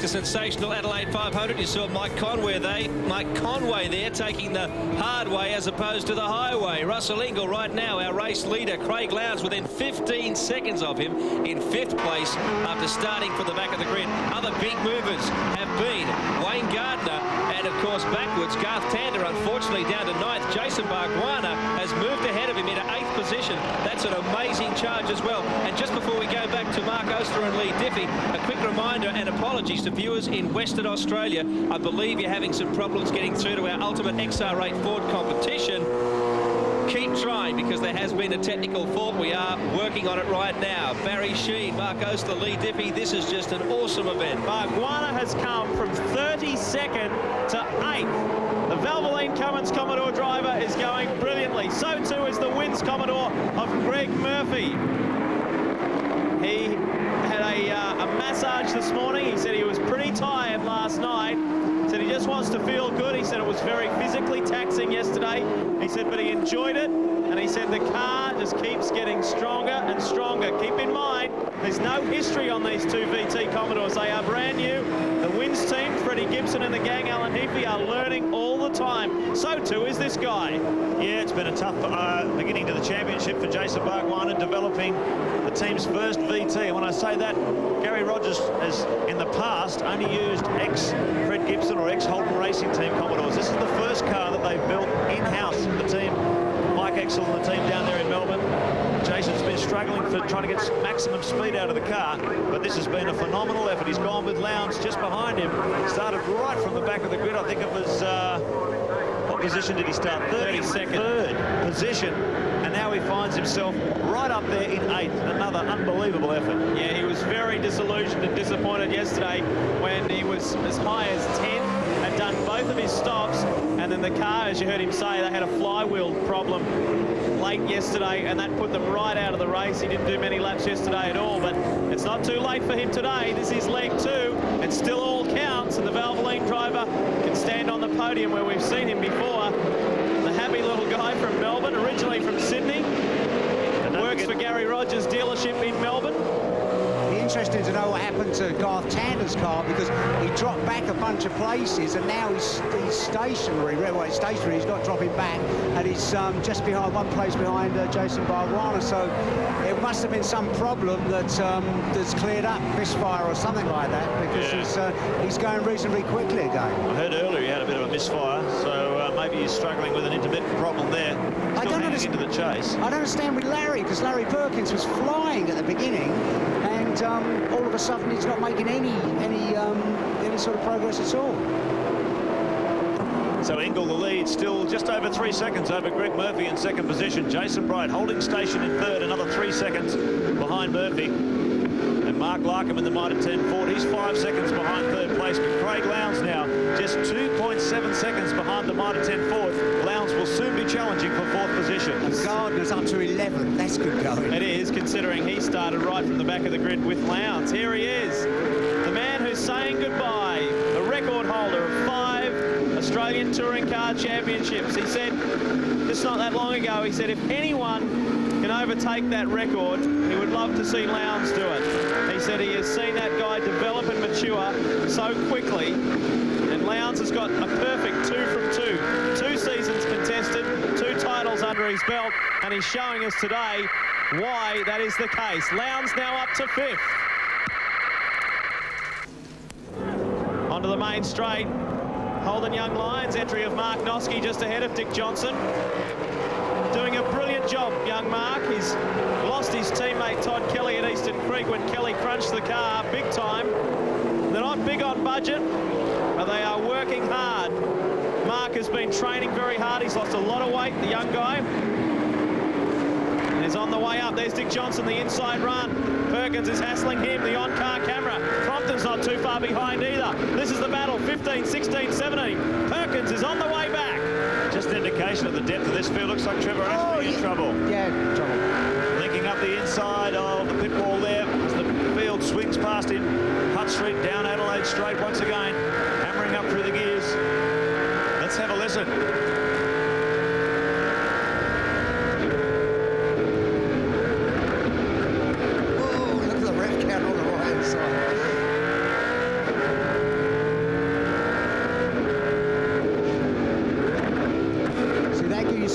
to Sensational Adelaide 500. You saw Mike Conway there taking the hard way as opposed to the highway. Russell Ingall right now, our race leader. Craig Lowndes within 15 seconds of him in 5th place after starting from the back of the grid. Other big movers have been Wayne Gardner and, of course, backwards, Garth Tander, unfortunately, down to 9th. Jason Bargwanna has moved ahead of him into 8th position. That's an amazing charge as well. And just before we go back to Mark Oster and Lee Diffie, a quick reminder and apologies to viewers in Western Australia. I believe you're having some problems getting through to our Ultimate XR8 Ford competition. Keep trying, because there has been a technical fault. We are working on it right now. Barry Sheen, Mark Oster, Lee Diffie. This is just an awesome event. Bargwanna has come from 32nd to 8th. The Valvoline Cummins Commodore driver is going brilliantly. So too is the Wins Commodore of Greg Murphy. He had a massage this morning. He said he was pretty tired last night. Said he just wants to feel good. He said it was very physically taxing yesterday. He said, but he enjoyed it. And he said the car just keeps getting stronger and stronger. Keep in mind, there's no history on these two VT Commodores. They are brand new. The Wins team, Freddie Gibson and the gang, Alan Heafy, are learning all the time. So too is this guy. Yeah, it's been a tough beginning to the championship for Jason Bargwanna, developing the team's first VT. And when I say that, Gary Rogers has, in the past, only used ex-Fred Gibson or ex-Holden Racing Team Commodores. This is the first car that they've built in-house, the team. Mike Exel and the team down there in Melbourne. Jason's been struggling for trying to get maximum speed out of the car, but this has been a phenomenal effort. He's gone with Lowndes just behind him. Started right from the back of the grid. I think it was, what position did he start? 32nd. Third position. And now he finds himself right up there in 8th. Another unbelievable effort. Yeah, he was very disillusioned and disappointed yesterday when he was as high as 10, had done both of his stops, and then the car, as you heard him say, they had a flywheel problem late yesterday, and that put them right out of the race. He didn't do many laps yesterday at all, but it's not too late for him today. This is leg 2. It still all counts, and the Valvoline driver can stand on the podium where we've seen him before. The happy little guy from Melbourne, originally from Sydney, works for Gary Rogers' dealership in Melbourne. Interesting to know what happened to Garth Tander's car, because he dropped back a bunch of places and now he's stationary. Well, he's stationary, he's not dropping back, and he's just behind, one place behind Jason Bargwanna. So it must have been some problem that's cleared up, misfire or something like that, because he's going reasonably quickly again. I heard earlier he had a bit of a misfire, so maybe he's struggling with an intermittent problem there. I don't understand into the chase. I don't understand with Larry, because Larry Perkins was flying at the beginning, and all of a sudden he's not making any sort of progress at all. So Ingall the lead, still just over 3 seconds over Greg Murphy in 2nd position. Jason Bright holding station in 3rd, another 3 seconds behind Murphy. And Mark Larkham in the Mitre 10 Ford, he's 5 seconds behind 3rd place. But Craig Lowndes now just 2.7 seconds behind the Mitre 10 Ford. Lowndes will soon be challenging for 4th position. And Gardner's up to 11. That's good going. It is, considering he started right from the back of the grid with Lowndes. Here he is, the man who's saying goodbye, the record holder of 5 Australian Touring Car Championships. He said, just not that long ago, he said if anyone can overtake that record, he would love to see Lowndes do it. He said he has seen that guy develop and mature so quickly, and Lowndes has got a perfect 2 from 2. 2 seasons contested, 2 titles under his belt, and he's showing us today why that is the case. Lowndes now up to 5th. Onto the main straight. Holden Young Lions, entry of Mark Noske just ahead of Dick Johnson. Doing a brilliant job, young Mark. He's lost his teammate Todd Kelly at Eastern Creek when Kelly crunched the car big time. They're not big on budget, but they are working hard. Mark has been training very hard. He's lost a lot of weight, the young guy. And he's on the way up. There's Dick Johnson, the inside run. Perkins is hassling him, the on-car camera. Crompton's not too far behind either. This is the battle, 15, 16, 17. Perkins is on the way back. Just an indication of the depth of this field. Looks like Trevor Ashby in trouble. Yeah, trouble. Linking up the inside of the pit wall there as the field swings past him. Hutt Street down Adelaide Straight once again, hammering up through the gears. Let's have a listen. Oh, look at the ref count on the right-hand side.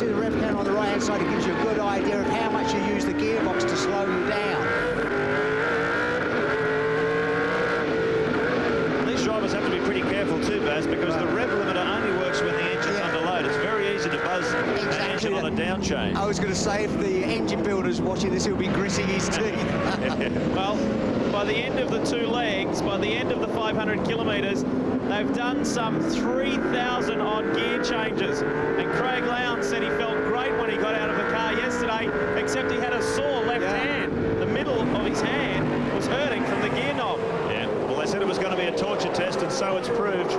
see the rev counter on the right-hand side. It gives you a good idea of how much you use the gearbox to slow you down. These drivers have to be pretty careful too, Baz, because the rev limiter only works when the engine's under load. It's very easy to buzz an engine on a down change. I was going to say, if the engine builder's watching this, he'll be gritting his teeth. Well, by the end of the 2 legs, by the end of the 500 kilometres, they've done some 3,000 odd gear changes. And Craig Lowndes said he felt great when he got out of the car yesterday, except he had a sore left hand. The middle of his hand was hurting from the gear knob. Yeah, well, they said it was going to be a torture test, and so it's proved.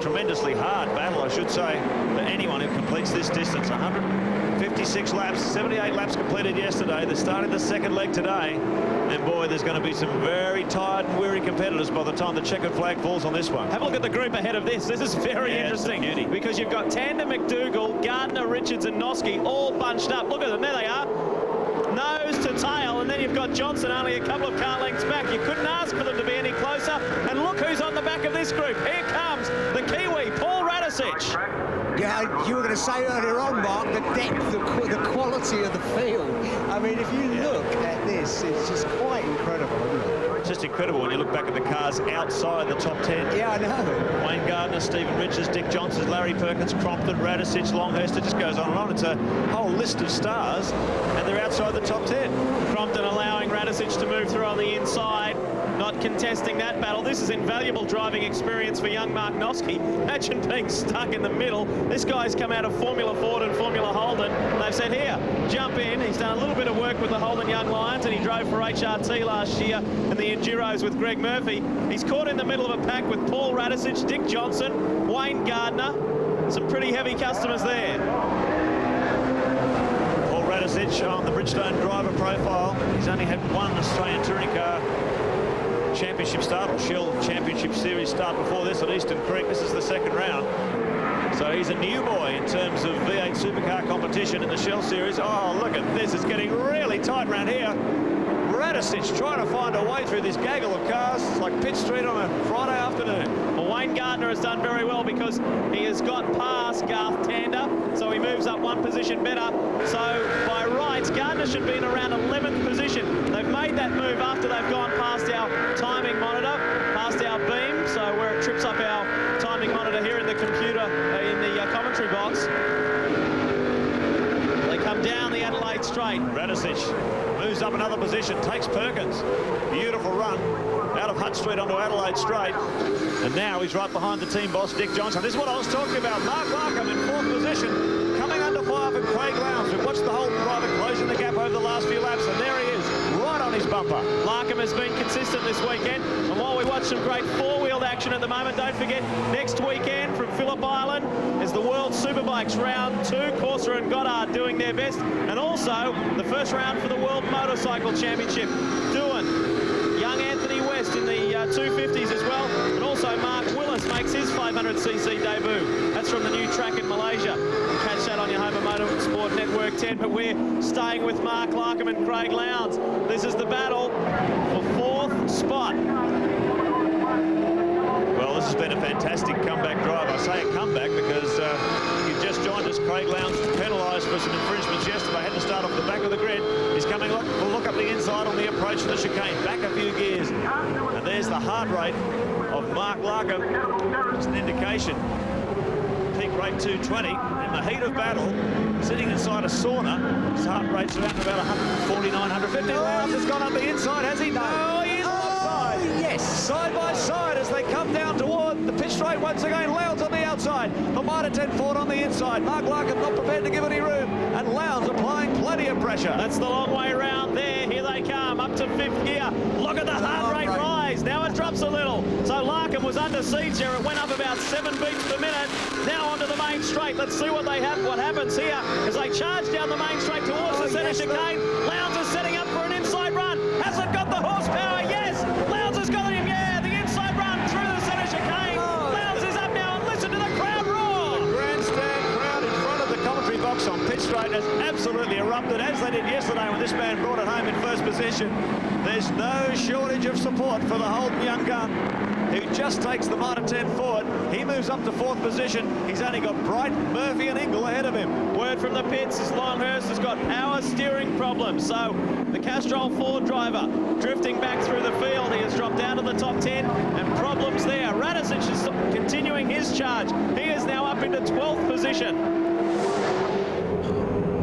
Tremendously hard battle, I should say, for anyone who completes this distance. 156 laps, 78 laps completed yesterday. They're starting the second leg today. And boy, there's going to be some very tired and weary competitors by the time the checkered flag falls on this one. Have a look at the group ahead of this. This is very interesting because you've got Tander, McDougall, Gardner, Richards and Noske all bunched up. Look at them, there they are. Nose to tail, and then you've got Johnson only a couple of car lengths back. You couldn't ask for them to be any closer. And look who's on the back of this group. Here comes the Kiwi, Paul Radisich. Yeah, you were going to say earlier on, Mark, the depth, the quality of the field. I mean, if you look at this, it's just quite incredible, isn't it? It's just incredible when you look back at the cars outside the top 10. Yeah, I know. Wayne Gardner, Stephen Richards, Dick Johnson, Larry Perkins, Crompton, Radisich, Longhurst. It just goes on and on. It's a whole list of stars, and they're outside the top 10. Crompton allowing Radisich to move through on the inside, not contesting that battle. This is invaluable driving experience for young Mark Noske. Imagine being stuck in the middle. This guy's come out of Formula Ford and Formula Holden. They've said, here, jump in. He's done a little bit of work with the Holden Young Lions, and he drove for HRT last year in the Enduros with Greg Murphy. He's caught in the middle of a pack with Paul Radisich, Dick Johnson, Wayne Gardner. Some pretty heavy customers there. Paul Radisich on the Bridgestone driver profile. He's only had one Australian Touring Car Championship start, or Shell Championship Series start before this at Eastern Creek. This is the second round. So he's a new boy in terms of V8 Supercar competition in the Shell Series. Oh, look at this. It's getting really tight around here. Radisich trying to find a way through this gaggle of cars. It's like Pitt Street on a Friday afternoon. Well, Wayne Gardner has done very well because he has got past Garth Tander, so he moves up one position better. So by rights, Gardner should be in around 11th position. They've made that move after they've gone past our timing monitor, past our beam, so where it trips up our timing monitor here in the computer, in the commentary box. They come down the Adelaide straight. Radisich moves up another position, takes Perkins. Beautiful run out of Hutt Street onto Adelaide Straight. And now he's right behind the team boss, Dick Johnson. This is what I was talking about. Mark Larkham in 4th position, coming under fire for Craig Lowndes. We've watched the whole driver closing the gap over the last few laps, and there he is, right on his bumper. Larkham has been consistent this weekend, and while we watch some great four-wheeled action at the moment, don't forget, next weekend from Phillip Island is the World Superbikes Round 2. Corsa and Goddard doing their best, and also the first round for the World Motorcycle Championship. Doohan, young Anthony West in the 250s as well, and also Mark Willis makes his 500cc debut. That's from the new track in Malaysia. You'll catch that on your Home of Motorsport Network 10, but we're staying with Mark Larkham and Craig Lowndes. This is the battle for 4th spot. Well, this has been a fantastic comeback drive. I say a comeback because you've just joined us. Craig Lowndes penalised for some infringements yesterday. Had to start off the back of the grid. He's coming, we'll look up the inside on the approach to the chicane. Back a few gears. And there's the heart rate of Mark Larkham. It's an indication. Peak rate 220. In the heat of battle, sitting inside a sauna, his heart rate's around about 149, 150. Lowndes has gone up the inside, has he? No, he is offside. Yes. Side by side as they come down toward the pitch straight once again. Lowndes on the outside. The Mitre 10 Ford on the inside. Mark Larkham not prepared to give any room. And Lowndes applying plenty of pressure. That's the long way round there. Here they come up to 5th gear. Look at the heart rate rise. Now it drops a little. So Larkham was under siege there. It went up about 7 beats per minute. Now onto the main straight. Let's see what happens here as they charge down the main straight towards the centre chicane. Lowndes is setting up for an inside run. Has it got the horsepower? Yes. Lowndes has got him. Yeah, the inside run through the centre chicane. Lowndes is up now, and listen to the crowd roar. The grandstand crowd in front of the commentary box on pit straight has absolutely erupted, as they did yesterday when this man brought it home in first position. There's no shortage of support for the Holden young gun. who just takes the Mitre 10 forward. He moves up to 4th position. He's only got Bright, Murphy and Ingle ahead of him. Word from the pits is Longhurst has got power steering problems. So the Castrol Ford driver drifting back through the field. He has dropped down to the top 10 and problems there. Radicic is continuing his charge. He is now up into 12th position.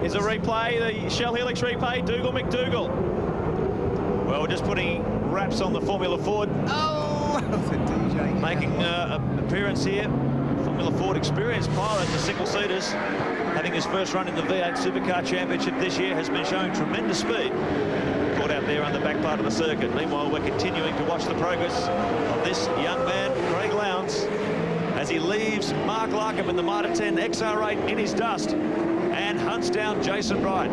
Here's a replay, the Shell Helix replay, Dougal McDougall. Well, we're just putting wraps on the Formula Ford. Oh, the DJ. Making an appearance here. Formula Ford experienced pilot, the single-seaters, having his first run in the V8 Supercar Championship this year, has been showing tremendous speed. Caught out there on the back part of the circuit. Meanwhile, we're continuing to watch the progress of this young man, Craig Lowndes, as he leaves Mark Larkham in the Mitre 10 XR8 in his dust and hunts down Jason Bright.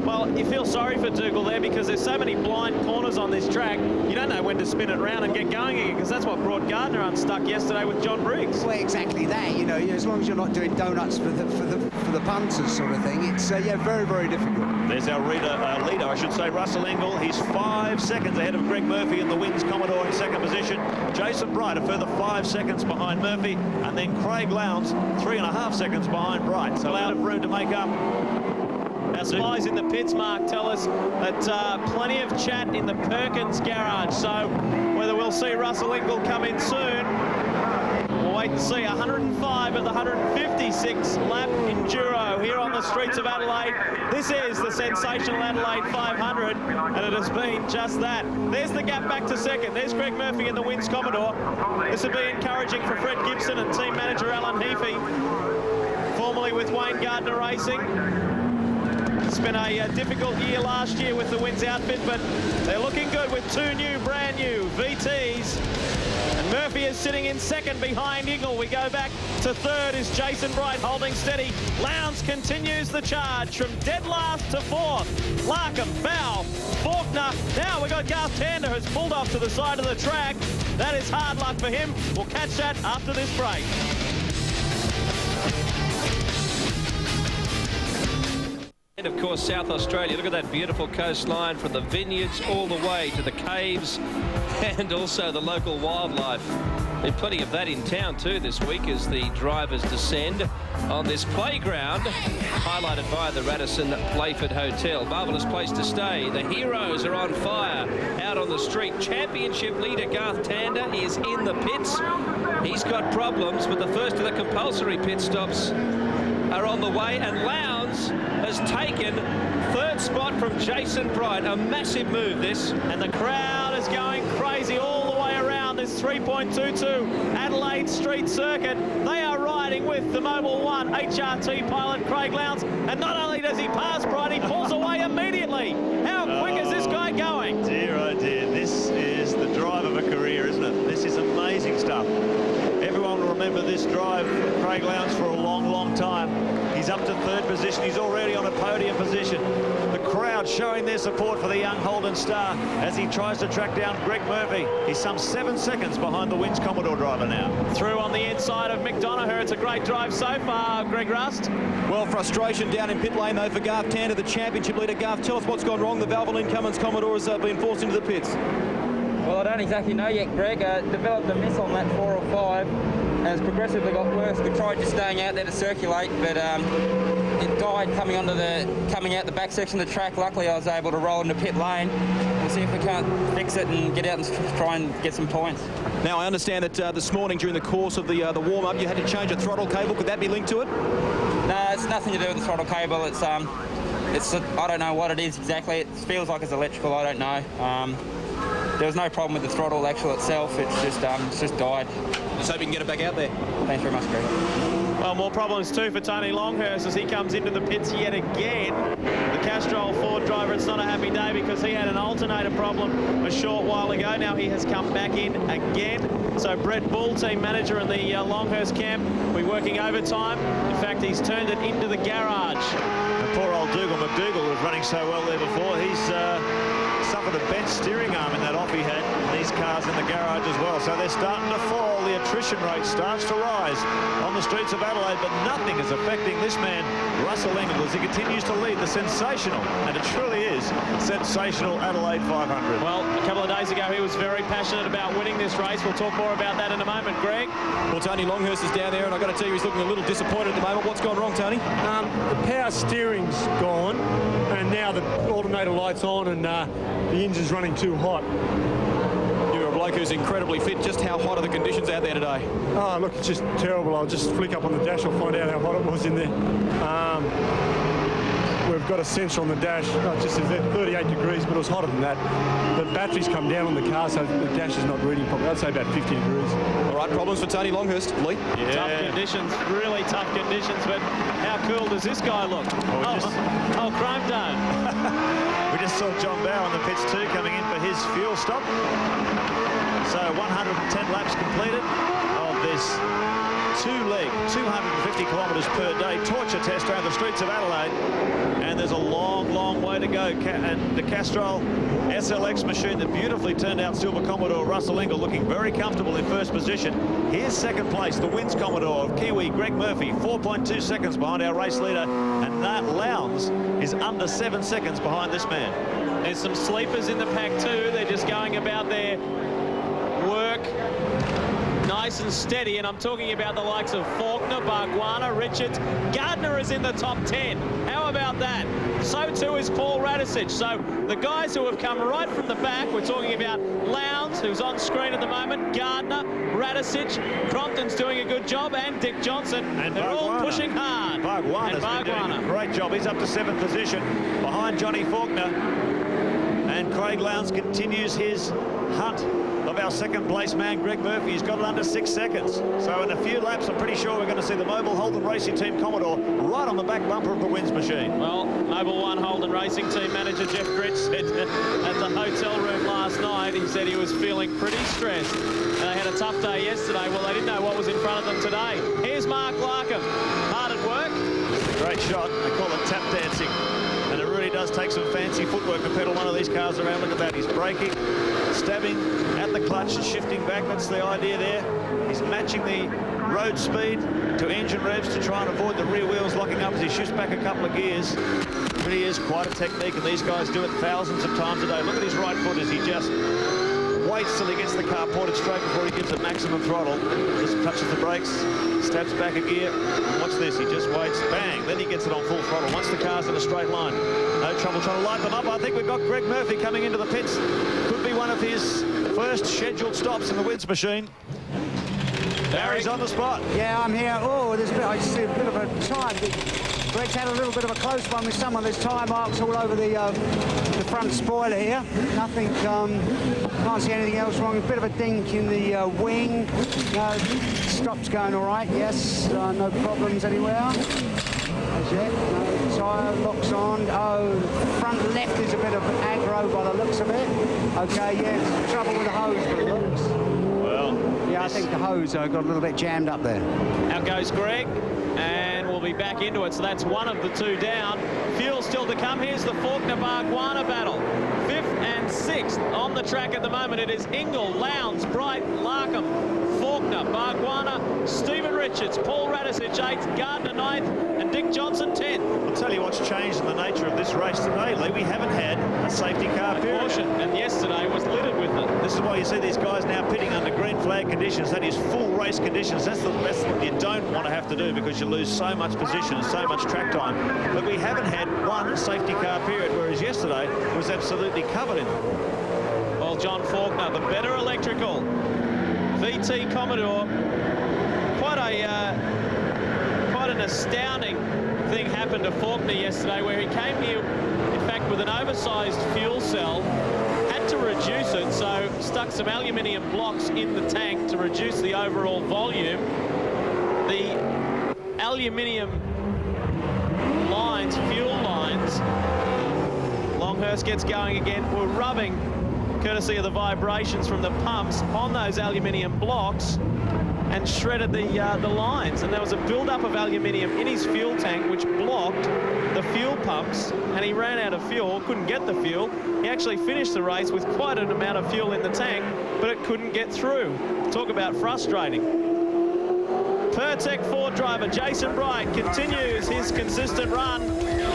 Well, you feel sorry for Dougal there because there's so many blind corners on this track. You don't know when to spin it around and get going again, because that's what brought Gardner unstuck yesterday with John Briggs. Well, exactly that. You know, as long as you're not doing donuts for the punters sort of thing, it's yeah, very, very difficult. There's our leader, I should say, Russell Ingle. He's 5 seconds ahead of Greg Murphy in the Wins Commodore in 2nd position. Jason Bright a further 5 seconds behind Murphy, and then Craig Lowndes 3.5 seconds behind Bright. So a lot of room to make up. Our spies in the pits, Mark, tell us that plenty of chat in the Perkins garage. So whether we'll see Russell Ingle come in soon, we'll wait and see. 105 at the 156 lap enduro here on the streets of Adelaide. This is the Sensational Adelaide 500, and it has been just that. There's the gap back to 2nd. There's Greg Murphy in the Wins Commodore. This would be encouraging for Fred Gibson and team manager Alan Heafy, formerly with Wayne Gardner Racing. It's been a difficult year last year with the Wins outfit, but they're looking good with 2 brand new VTs. And Murphy is sitting in 2nd behind Ingle. We go back to 3rd is Jason Bright holding steady. Lowndes continues the charge from dead last to 4th. Larkham, Bow, Faulkner. Now we've got Garth Tander who's pulled off to the side of the track. That is hard luck for him. We'll catch that after this break. And of course, South Australia, look at that beautiful coastline from the vineyards all the way to the caves and also the local wildlife. There's plenty of that in town too this week as the drivers descend on this playground, highlighted by the Radisson Playford Hotel. Marvellous place to stay. The heroes are on fire out on the street. Championship leader Garth Tander is in the pits. He's got problems, but the first of the compulsory pit stops are on the way, and Lowndes has taken 3rd spot from Jason Bright. A massive move, this. And the crowd is going crazy all the way around this 3.22 Adelaide Street Circuit. They are riding with the Mobil 1 HRT pilot Craig Lowndes, and not only does he pass Bright, he pulls away immediately. How quick is this guy going? Dear, oh dear, this is the drive of a career, isn't it? This is amazing stuff. Everyone will remember this drive from Craig Lowndes for a long, long time. He's up to 3rd position. He's already on a podium position. The crowd showing their support for the young Holden star as he tries to track down Greg Murphy. He's some 7 seconds behind the Wins Commodore driver now. Through on the inside of McDonough. It's a great drive so far, Greg Rust. Well, frustration down in pit lane, though, for Garth Tander, the championship leader. Garth, tell us what's gone wrong. The Valvoline Cummins Commodore has been forced into the pits. Well, I don't exactly know yet, Greg. Developed a miss on that 4 or 5 and it's progressively got worse. We tried just staying out there to circulate, but it died coming out the back section of the track. Luckily, I was able to roll into pit lane. We'll see if we can't fix it and get out and try and get some points. Now, I understand that this morning during the course of the warm-up, you had to change a throttle cable. Could that be linked to it? No, it's nothing to do with the throttle cable. It's I don't know what it is exactly. It feels like it's electrical. I don't know. There was no problem with the throttle actual itself. It's just died. Just hope you can get it back out there. Thanks very much, Greg. Well, more problems too for Tony Longhurst as he comes into the pits yet again. The Castrol Ford driver, it's not a happy day because he had an alternator problem a short while ago. Now he has come back in again. So Brett Bull, team manager in the Longhurst camp, will be working overtime. In fact, he's turned it into the garage. And poor old Dougal McDougall was running so well there before. He's suffered a bent steering arm in that off he had. These cars in the garage as well. So they're starting to fall. The attrition rate starts to rise on the streets of Adelaide, but nothing is affecting this man, Russell Ingall, as he continues to lead the sensational, and it truly is, sensational Adelaide 500. Well, a couple of days ago, he was very passionate about winning this race. We'll talk more about that in a moment. Greg? Well, Tony Longhurst is down there, and I've got to tell you, he's looking a little disappointed at the moment. What's gone wrong, Tony? The power steering's gone, and now the alternator light's on, and the engine's running too hot. You're a bloke who's incredibly fit. Just how hot are the conditions out there today? Oh, look, it's just terrible. I'll just flick up on the dash. I'll find out how hot it was in there. We've got a sensor on the dash. It just says 38 degrees, but it was hotter than that. The battery's come down on the car, so the dash is not reading properly. I'd say about 50 degrees. All right, problems for Tony Longhurst. Lee? Yeah. Tough conditions, really tough conditions, but how cool does this guy look? Oh, Chrome Dome. We just saw John Bow on the pits too, coming in for his fuel stop. So 110 laps completed of this two-leg, 250 kilometres per day torture test around the streets of Adelaide. And there's a long, long way to go. And the Castrol SLX machine, the beautifully turned out Silver Commodore Russell Ingall, looking very comfortable in first position. Here's second place, the Wins Commodore of Kiwi Greg Murphy, 4.2 seconds behind our race leader. And that Lowndes is under 7 seconds behind this man. There's some sleepers in the pack too. They're just going about their work nice and steady, and I'm talking about the likes of Faulkner, Bargwanna, Richards. Gardner is in the top 10. How about that? So too is Paul Radisich. So the guys who have come right from the back, we're talking about Lowndes, who's on screen at the moment, Gardner, Radisich, Crompton's doing a good job, and Dick Johnson. And they're all pushing hard. Bargwanna's been doing a great job. He's up to 7th position behind Johnny Faulkner. And Craig Lowndes continues his hunt of our second place man, Greg Murphy. He's got it under 6 seconds. So in a few laps, I'm pretty sure we're going to see the Mobile Holden Racing Team Commodore right on the back bumper of the Wins machine. Well, Mobile One Holden Racing Team manager Jeff Gritch said at the hotel room last night, he said he was feeling pretty stressed. They had a tough day yesterday. Well, they didn't know what was in front of them today. Here's Mark Larkham. Hard at work. Great shot. They call it tap dancing. And it really does take some fancy footwork to pedal one of these cars around. Look at that. He's braking, stabbing at the clutch and shifting back. That's the idea there. He's matching the road speed to engine revs to try and avoid the rear wheels locking up as he shifts back a couple of gears. It really is quite a technique, and these guys do it thousands of times a day. Look at his right foot as he just waits till he gets the car ported straight before he gives it maximum throttle. Just touches the brakes, stabs back a gear. And watch this, he just waits, bang, then he gets it on full throttle. Once the car's in a straight line, no trouble trying to light them up. I think we've got Greg Murphy coming into the pits. Could be one of his first scheduled stops in the Wins machine. Barry's on the spot. Yeah, I'm here. Oh, there's I see a bit of a time. Greg's had a little bit of a close one with someone. There's tyre marks all over the front spoiler here. Nothing, can't see anything else wrong. A bit of a dink in the wing. Stop's going all right, yes. No problems anywhere. As yet, no tyre locks on. Oh, front left is a bit of aggro by the looks of it. Okay, yeah, trouble with the hose by the looks. Well, yeah, I think the hose got a little bit jammed up there. Out goes Greg, and we'll be back into it. So that's one of the two down. Fuel still to come. Here's the Faulkner-Bargwanna battle. 5th and 6th on the track at the moment. It is Ingall, Lowndes, Bright, Larkham, Faulkner, Bargwanna, Stephen Richards, Paul Radisich 8th, Gardner 9th, and Dick Johnson 10th. I'll tell you what's changed in the nature of this race today, Lee. We haven't had a safety car period. Caution, and yesterday was littered with it. This is why you see these guys now pitting under green flag conditions. That is full race conditions. That's the best what you don't want to have to do, because you lose so much position and so much track time. But we haven't had one safety car period, whereas yesterday it was absolutely covered in them. Well, John Faulkner, the better electrical VT Commodore. Quite an astounding thing happened to Faulkner yesterday, where he came here, in fact, with an oversized fuel cell, had to reduce it, so stuck some aluminium blocks in the tank to reduce the overall volume. The aluminium lines, fuel lines, Longhurst gets going again. We're rubbing, courtesy of the vibrations from the pumps, on those aluminium blocks. and shredded the lines. And there was a build-up of aluminium in his fuel tank, which blocked the fuel pumps, and he ran out of fuel, couldn't get the fuel. He actually finished the race with quite an amount of fuel in the tank, but it couldn't get through. Talk about frustrating. Pertec Ford driver Jason Bright continues his consistent run.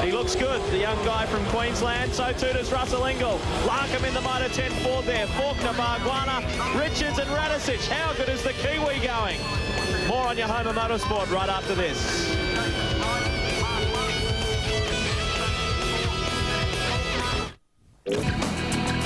He looks good, the young guy from Queensland. So too does Russell Ingall. Larkham in the Motor 10 Ford there. Faulkner, Bargwanna, Richards and Radicic. How good is the Kiwi going? More on your home of motorsport right after this.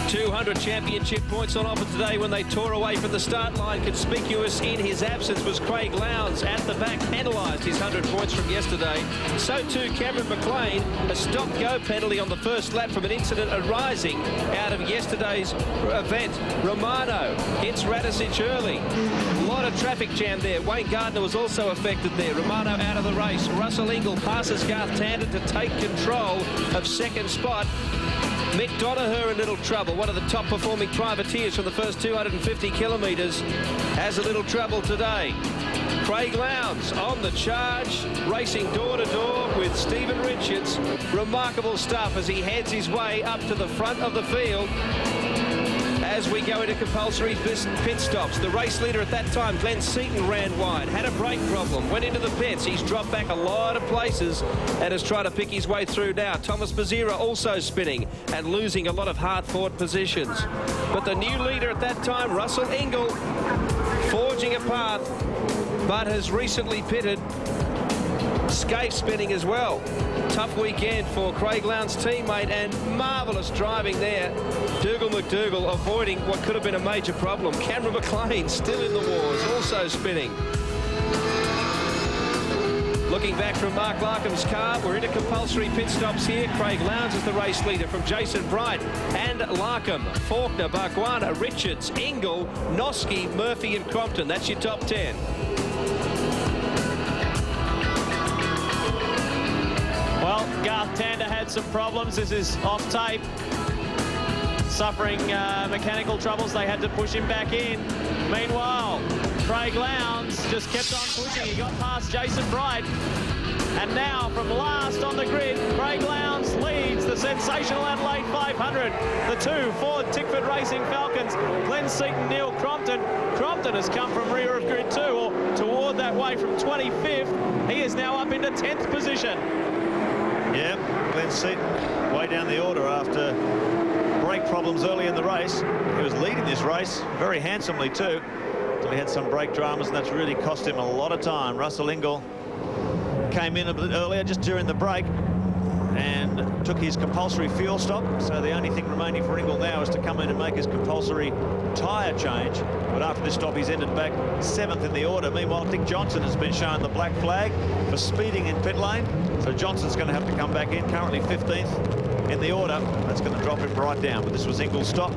200 championship points on offer today when they tore away from the start line. Conspicuous in his absence was Craig Lowndes at the back, penalised his 100 points from yesterday. So too Cameron McLean, a stop-go penalty on the first lap from an incident arising out of yesterday's event. Romano hits Radicic early. A lot of traffic jam there. Wayne Gardner was also affected there. Romano out of the race. Russell Ingall passes Garth Tander to take control of second spot. Mick Donoher in little trouble. One of the top performing privateers from the first 250 kilometres has a little trouble today. Craig Lowndes on the charge, racing door to door with Stephen Richards. Remarkable stuff as he heads his way up to the front of the field. As we go into compulsory pit stops, the race leader at that time, Glenn Seaton, ran wide, had a brake problem, went into the pits. He's dropped back a lot of places and is trying to pick his way through now. Thomas Bazira also spinning and losing a lot of hard-fought positions. But the new leader at that time, Russell Ingall, forging a path, but has recently pitted. Scaife spinning as well. Tough weekend for Craig Lowndes' teammate, and marvellous driving there. Dougal McDougall avoiding what could have been a major problem. Cameron McLean still in the wars, also spinning. Looking back from Mark Larkham's car, we're into compulsory pit stops here. Craig Lowndes is the race leader from Jason Bright and Larkham, Faulkner, Bargwanna, Richards, Ingall, Noski, Murphy and Crompton. That's your top 10. Well, Garth Tander had some problems. This is off tape. Suffering mechanical troubles. They had to push him back in. Meanwhile, Craig Lowndes just kept on pushing. He got past Jason Bright. And now, from last on the grid, Craig Lowndes leads the Sensational Adelaide 500. The two Ford Tickford Racing Falcons, Glenn Seaton, Neil Crompton. Crompton has come from rear of grid 2, or toward that way from 25th. He is now up into 10th position. Yeah, Glenn Seaton way down the order after brake problems early in the race. He was leading this race very handsomely too, until he had some brake dramas, and that's really cost him a lot of time. Russell Ingall came in a bit earlier, just during the break, and took his compulsory fuel stop. So the only thing remaining for Ingall now is to come in and make his compulsory tyre change. But after this stop, he's ended back 7th in the order. Meanwhile, Dick Johnson has been shown the black flag for speeding in pit lane. So Johnson's going to have to come back in, currently 15th in the order. That's going to drop him right down. But this was Ingall's stop.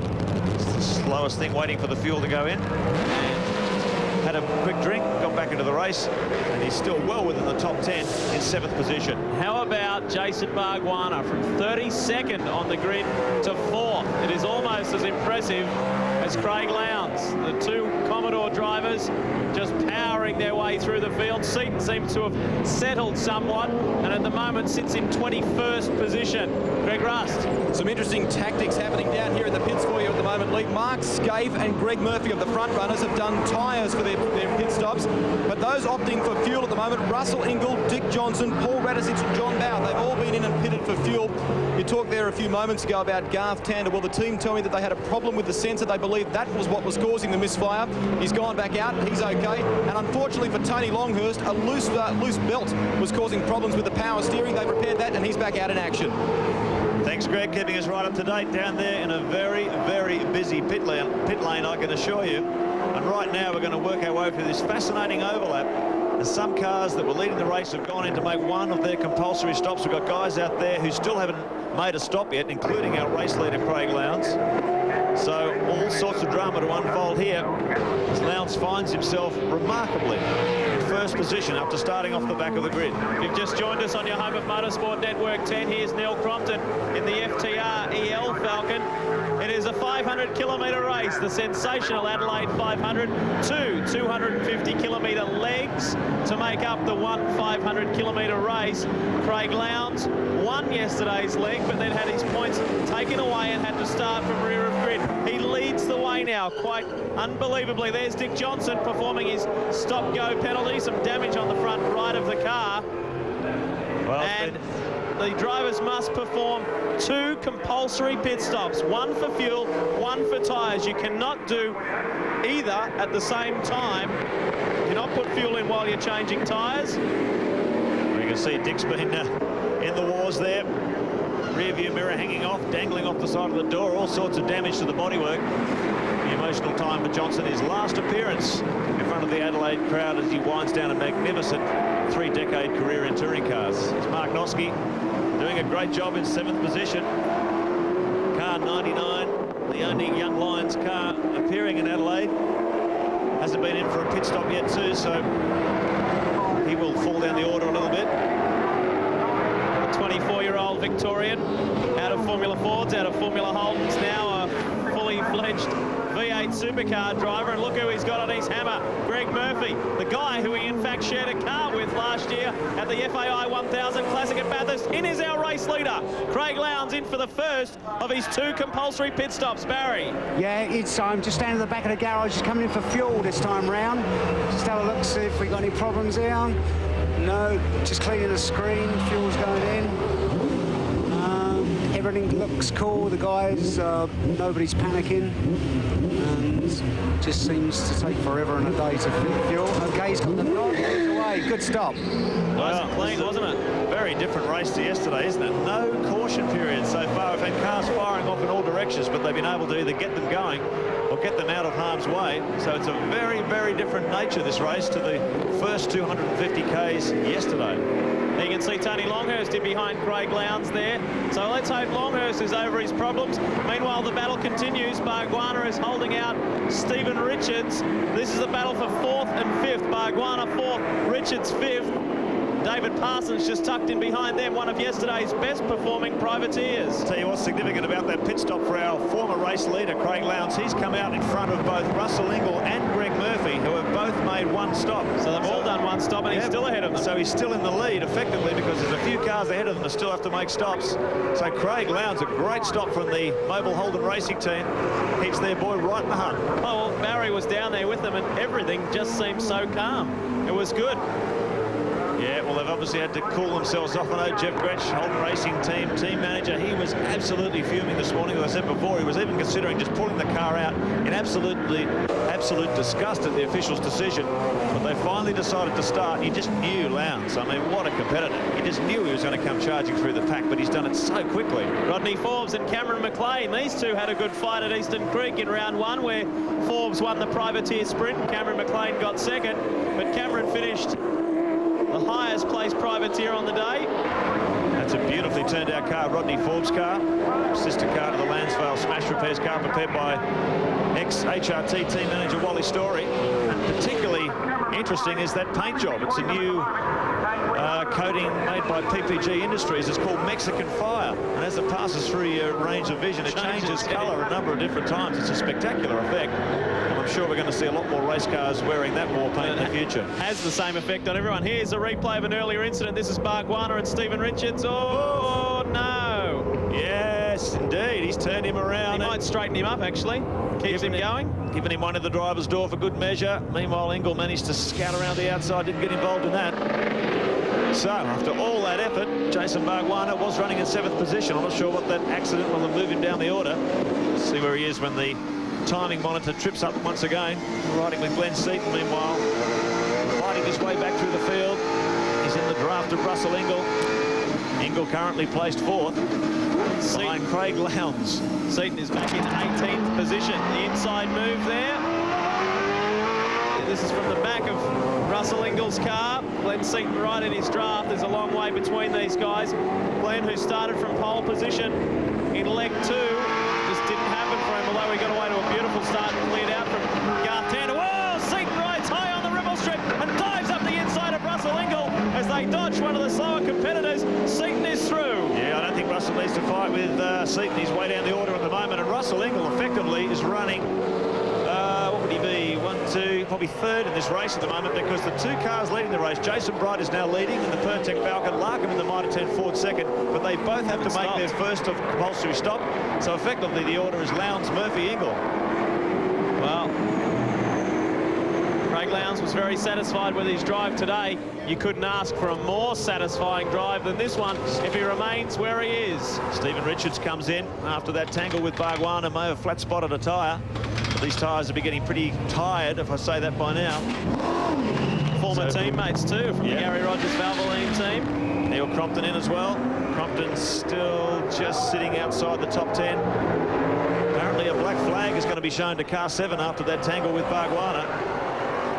It's the slowest thing, waiting for the fuel to go in. And had a quick drink, got back into the race, and he's still well within the top 10 in 7th position. How about Jason Bargwanna from 32nd on the grid to 4th? It is almost as impressive as Craig Lowndes. The two Commodore drivers just powering their way through the field. Seaton seems to have settled somewhat, and at the moment sits in 21st position. Greg Rust. Some interesting tactics happening down here in the pits for you at the moment, Lee. Mark Scaife and Greg Murphy of the front runners have done tyres for their pit stops, but those opting for fuel at the moment, Russell Ingall, Dick Johnson, Paul Radicic and John Bowe, they've all been in and pitted for fuel. You talked there a few moments ago about Garth Tander. Well, the team tell me that they had a problem with the sensor. They believe that was what was causing the misfire. He's gone back out, he's okay, and unfortunately for Tony Longhurst, a loose belt was causing problems with the power steering. They repaired that and he's back out in action. Thanks, Greg, keeping us right up to date down there in a very, very busy pit lane, I can assure you. And right now we're going to work our way through this fascinating overlap. And some cars that were leading the race have gone in to make one of their compulsory stops. We've got guys out there who still haven't made a stop yet, including our race leader, Craig Lowndes. So all sorts of drama to unfold here as Lowndes finds himself remarkably in first position after starting off the back of the grid. You've just joined us on your home of Motorsport Network 10. Here's Neil Crompton in the FTR EL Falcon. It is a 500-kilometre race, the Sensational Adelaide 500. Two 250-kilometre legs to make up the one 500-kilometre race. Craig Lowndes won yesterday's leg, but then had his points taken away and had to start from rear of grid. He leads the way now, quite unbelievably. There's Dick Johnson performing his stop-go penalty, some damage on the front right of the car. Well, and the drivers must perform 2 compulsory pit stops, 1 for fuel, 1 for tyres. You cannot do either at the same time. You cannot put fuel in while you're changing tyres. You can see Dick's been in the wars there. Rear view mirror hanging off, dangling off the side of the door, all sorts of damage to the bodywork. The emotional time for Johnson, his last appearance in front of the Adelaide crowd as he winds down a magnificent 3-decade career in touring cars. It's Mark Noske doing a great job in 7th position. Car 99, the only Young Lions car appearing in Adelaide. Hasn't been in for a pit stop yet too, so he will fall down the order a little bit. 24-year-old Victorian, out of Formula Fords, out of Formula Holdens, now a fully fledged V8 supercar driver, and look who he's got on his hammer, Greg Murphy, the guy who he in fact shared a car with last year at the FAI 1000 Classic at Bathurst. In is our race leader, Craig Lowndes, in for the first of his 2 compulsory pit stops. Barry. Yeah, it's just standing at the back of the garage, just coming in for fuel this time round. Just have a look, see if we got any problems there. No, just cleaning the screen, fuel's going in. Everything looks cool, the guys, nobody's panicking. And just seems to take forever and a day to fill fuel. Okay, he's got the nod, he's away, good stop. Nice and clean, wasn't it? Very different race to yesterday, isn't it? No caution period so far. We've had cars firing off in all directions, but they've been able to either get them going or get them out of harm's way. So it's a very, very different nature, this race, to the first 250 Ks yesterday. You can see Tony Longhurst in behind Craig Lowndes there. So let's hope Longhurst is over his problems. Meanwhile, the battle continues. Bargwanna is holding out Stephen Richards. This is the battle for 4th and 5th. Bargwanna 4th, Richards 5th. David Parsons just tucked in behind them, one of yesterday's best performing privateers. Tell you what's significant about that pit stop for our former race leader, Craig Lowndes. He's come out in front of both Russell Ingall and Greg Murphy, who have both made 1 stop. So they've all done 1 stop, and he's still ahead of them. So he's still in the lead, effectively, because there's a few cars ahead of them that still have to make stops. So Craig Lowndes, a great stop from the Mobile Holden Racing team, keeps their boy right in the hunt. Oh, well, Barry was down there with them, and everything just seemed so calm. It was good. Yeah, well, they've obviously had to cool themselves off. I know Jeff Gretsch, Holden Racing team manager, he was absolutely fuming this morning. As I said before, he was even considering just pulling the car out in absolute disgust at the official's decision. But they finally decided to start. You just knew Lowndes. I mean, what a competitor. You just knew he was going to come charging through the pack, but he's done it so quickly. Rodney Forbes and Cameron McLean, these two had a good fight at Eastern Creek in round 1, where Forbes won the privateer sprint and Cameron McLean got 2nd, but Cameron finished the highest placed privateer on the day. That's a beautifully turned out car, Rodney Forbes' car, sister car to the Lansvale Smash Repairs car, prepared by ex-HRT team manager Wally Story. And particularly interesting is that paint job. It's a new coating made by PPG Industries. It's called Mexican Fire, and as it passes through your range of vision, it changes colour a number of different times. It's a spectacular effect. I'm sure we're going to see a lot more race cars wearing that war paint in the future. Has the same effect on everyone. Here's a replay of an earlier incident. This is Bargwanna and Stephen Richards. Oh, no. Yes, indeed. He's turned him around. He might straighten him up, actually. Keeps him going. Giving him one in the driver's door for good measure. Meanwhile, Ingall managed to scout around the outside, didn't get involved in that. So, after all that effort, Jason Bargwanna was running in 7th position. I'm not sure what that accident will have moved him down the order. Let's see where he is when the timing monitor trips up once again. Riding with Glenn Seaton, meanwhile, fighting his way back through the field. He's in the draft of Russell Ingall. Ingall currently placed 4th behind Craig Lowndes. Seaton is back in 18th position. The inside move there. This is from the back of Russell Ingall's car. Glenn Seaton right in his draft. There's a long way between these guys. Glenn, who started from pole position in leg 2, just didn't happen for him, although he got away to a beautiful start and cleared out from Garth Tander. Whoa! Seaton rides high on the ribbon strip and dives up the inside. He dodged one of the slower competitors. Seaton is through. Yeah, I don't think Russell needs to fight with Seaton. He's way down the order at the moment, and Russell Ingall effectively is running, what would he be, 1, 2, probably third in this race at the moment, because the two cars leading the race, Jason Bright is now leading in the Pertec Falcon, Larkham in the Mitre 10 Ford second, but they both have to make their first of compulsory stop. So effectively the order is Lowndes, Murphy, Ingall. Well, Craig Lowndes was very satisfied with his drive today. You couldn't ask for a more satisfying drive than this one if he remains where he is. Stephen Richards comes in after that tangle with Bargwanna. May have flat spotted a tyre. But these tyres will be getting pretty tired, if I say that by now. Former teammates too from the Gary Rogers Valvoline team. Neil Crompton in as well. Crompton's still just sitting outside the top 10. Apparently a black flag is going to be shown to car 7 after that tangle with Bargwanna.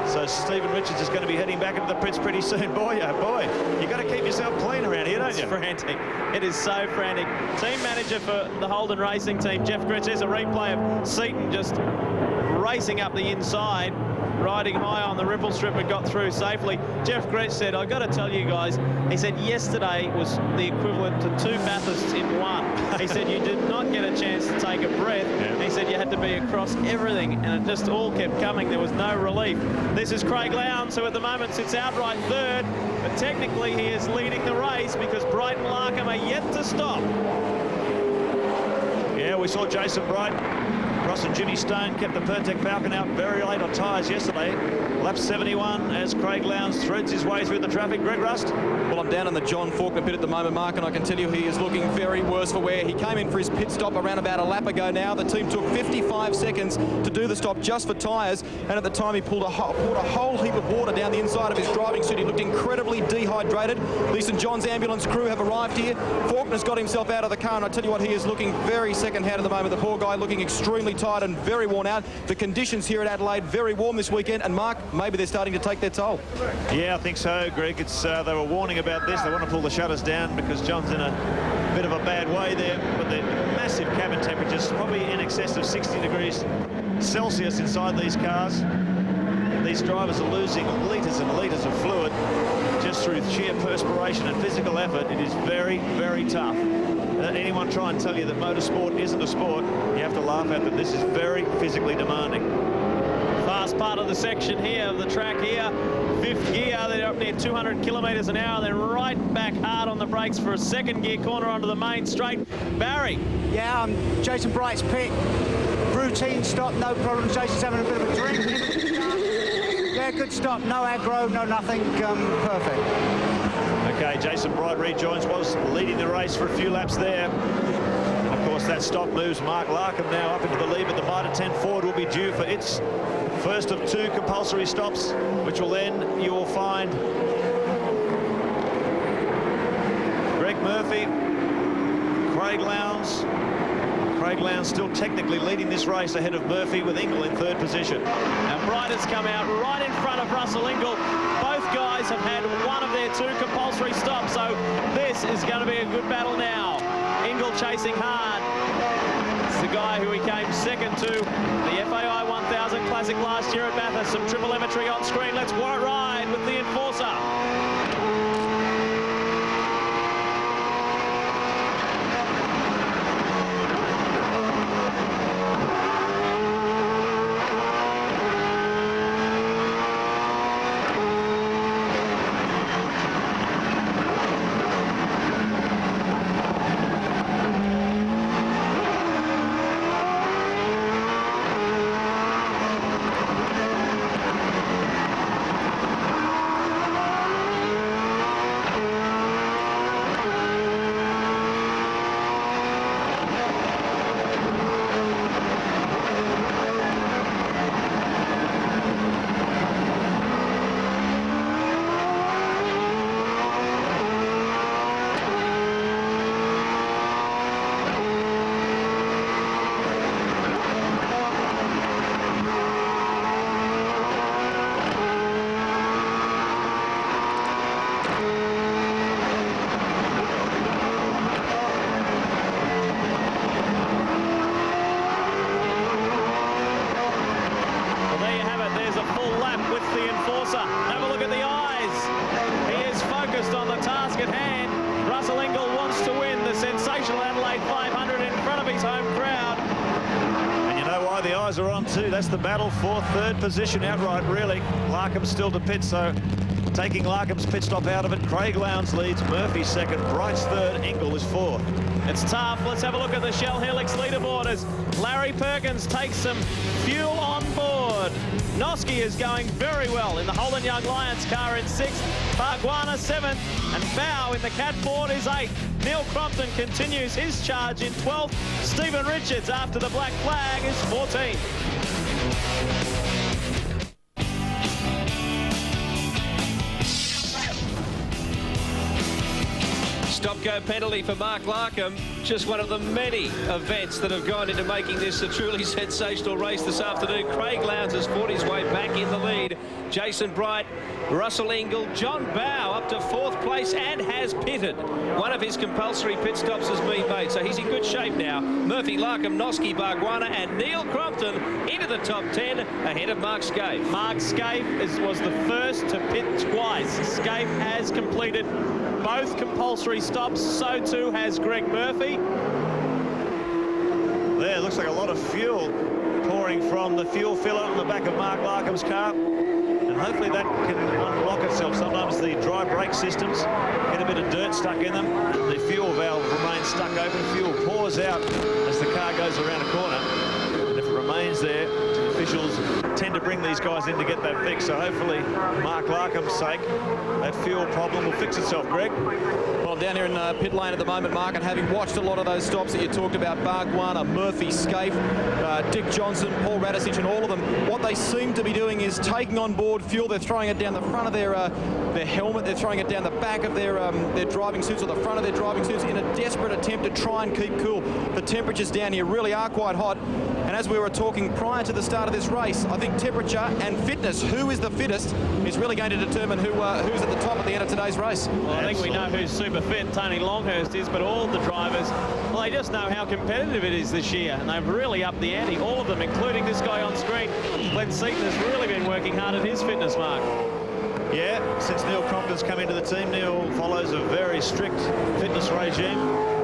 So Stephen Richards is going to be heading back into the pits pretty soon. Boy, oh boy, you got to keep yourself clean around here, don't you? It's frantic. It is so frantic. Team manager for the Holden Racing team, Jeff Gretsch, there's a replay of Seaton just racing up the inside, riding high on the ripple strip and got through safely. Jeff Gretsch said, I've got to tell you guys, he said yesterday was the equivalent to 2 Bathursts in one. He said you did not get a chance to take a breath. He said you had to be across everything, and it just all kept coming. There was no relief. This is Craig Lowndes, who at the moment sits outright third, but technically he is leading the race because Bright and Larkham are yet to stop. Yeah, we saw Jason Bright. Ross and Jimmy Stone kept the Pertec Falcon out very late on tyres yesterday. Lap 71 as Craig Lowndes threads his way through the traffic. Greg Rust? Well, I'm down in the John Faulkner pit at the moment, Mark, and I can tell you he is looking very worse for wear. He came in for his pit stop around about a lap ago now. The team took 55 seconds to do the stop just for tyres, and at the time he poured a whole heap of water down the inside of his driving suit. He looked incredibly dehydrated. The St John's ambulance crew have arrived here. Faulkner's got himself out of the car, and I tell you what, he is looking very second-hand at the moment. The poor guy looking extremely tired and very worn out. The conditions here at Adelaide very warm this weekend, and Mark, maybe they're starting to take their toll. Yeah, I think so, Greg. It's they were warning about this. They want to pull the shutters down because John's in a bit of a bad way there. But the massive cabin temperatures, probably in excess of 60 degrees Celsius inside these cars. These drivers are losing litres and litres of fluid just through sheer perspiration and physical effort. It is very, very tough. Anyone try and tell you that motorsport isn't a sport, you have to laugh at them. This is very physically demanding. Fast part of the section here of the track here. 5th gear, they're up near 200 kilometres an hour, then right back hard on the brakes for a 2nd gear corner onto the main straight. Barry. Yeah, Jason Bright's pit. Routine stop, no problem. Jason's having a bit of a drink. Yeah, good stop. No aggro, no nothing. Perfect. Okay, Jason Bright rejoins, was leading the race for a few laps there. And of course, that stop moves Mark Larkham now up into the lead, but the Mitre 10 Ford will be due for its first of 2 compulsory stops, which will then, you will find Greg Murphy, Craig Lowndes. Craig Lowndes still technically leading this race ahead of Murphy, with Ingall in 3rd position. And Bright has come out right in front of Russell Ingall. Both guys have had one of their 2 compulsory stops, so this is going to be a good battle now. Ingall chasing hard. It's the guy who he came 2nd to the FAI 1000 Classic last year at Bathurst. Some triple imagery on screen. Let's ride with the Enforcer. Adelaide 500 in front of his home crowd. And you know why the eyes are on too? That's the battle for third position outright, really. Larkham's still to pit, so taking Larkham's pit stop out of it. Craig Lowndes leads, Murphy second, Bright's third, Ingle is fourth. It's tough. Let's have a look at the Shell Helix leaderboard as Larry Perkins takes some fuel on board. Noski is going very well in the Holden Young Lions car in 6th, Bargwanna 7th, and Bow in the Cat Ford is 8th. Neil Crompton continues his charge in 12th. Stephen Richards, after the black flag, is 14th. Stop-go penalty for Mark Larkham. Just one of the many events that have gone into making this a truly sensational race this afternoon. Craig Lowndes has fought his way back in the lead. Jason Bright, Russell Ingle, John Bow up to 4th place and has pitted. One of his compulsory pit stops has been made, so he's in good shape now. Murphy, Larkham, Noski, Bargwanna and Neil Crompton into the top 10 ahead of Mark Scaife. Mark Scaife was the first to pit twice. Scaife has completed both compulsory stops, so too has Greg Murphy. There, looks like a lot of fuel pouring from the fuel filler on the back of Mark Larkham's car. And hopefully that can unlock itself. Sometimes the dry brake systems get a bit of dirt stuck in them. The fuel valve remains stuck open. Fuel pours out as the car goes around a corner. And if it remains there, officials tend to bring these guys in to get that fixed. So hopefully, Mark Larkham's sake, that fuel problem will fix itself, Greg. Well, I'm down here in pit lane at the moment, Mark, and having watched a lot of those stops that you talked about, Bargwanna, Murphy, Scaife, Dick Johnson, Paul Radisich, and all of them, what they seem to be doing is taking on board fuel. They're throwing it down the front of their helmet. They're throwing it down the back of their driving suits or the front of their driving suits in a desperate attempt to try and keep cool. The temperatures down here really are quite hot. And as we were talking prior to the start of this race, I think temperature and fitness, who is the fittest, is really going to determine who's at the top at the end of today's race. Well, I think we know who's super fit. Tony Longhurst is, but all the drivers, well, they just know how competitive it is this year, and they've really upped the ante, all of them, including this guy on screen. Glenn Seaton has really been working hard at his fitness, Mark. Yeah, since Neil Crompton's come into the team, Neil follows a very strict fitness regime.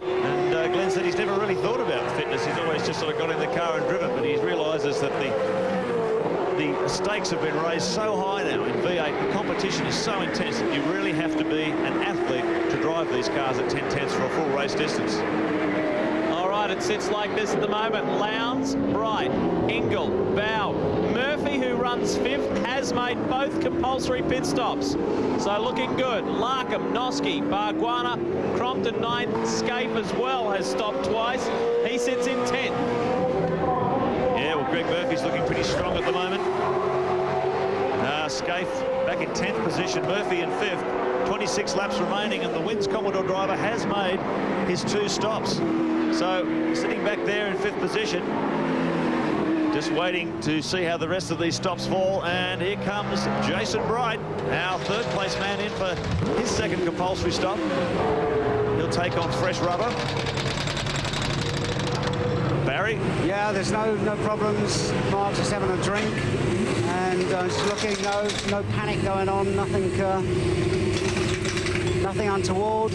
And Glenn said he's never really thought about fitness. He's always just sort of got in the car and driven, but he realises that the stakes have been raised so high now in V8. The competition is so intense that you really have to be an athlete to drive these cars at 10/10ths for a full race distance. All right, it sits like this at the moment. Lowndes, Bright, Ingle, Bow. Murphy, who runs 5th, has made both compulsory pit stops. So looking good. Larkham, Noski, Bargwanna, Crompton 9th. Scaife as well has stopped twice. He sits in 10th. Yeah, well, Greg Murphy's looking pretty strong at the moment. Scaife back in 10th position, Murphy in 5th. 26 laps remaining, and the Wins Commodore driver has made his 2 stops. So sitting back there in 5th position, just waiting to see how the rest of these stops fall. And here comes Jason Bright, our 3rd place man, in for his 2nd compulsory stop. He'll take on fresh rubber. Barry? Yeah, there's no problems. Mark's just having a drink. And just looking, no panic going on, nothing untoward.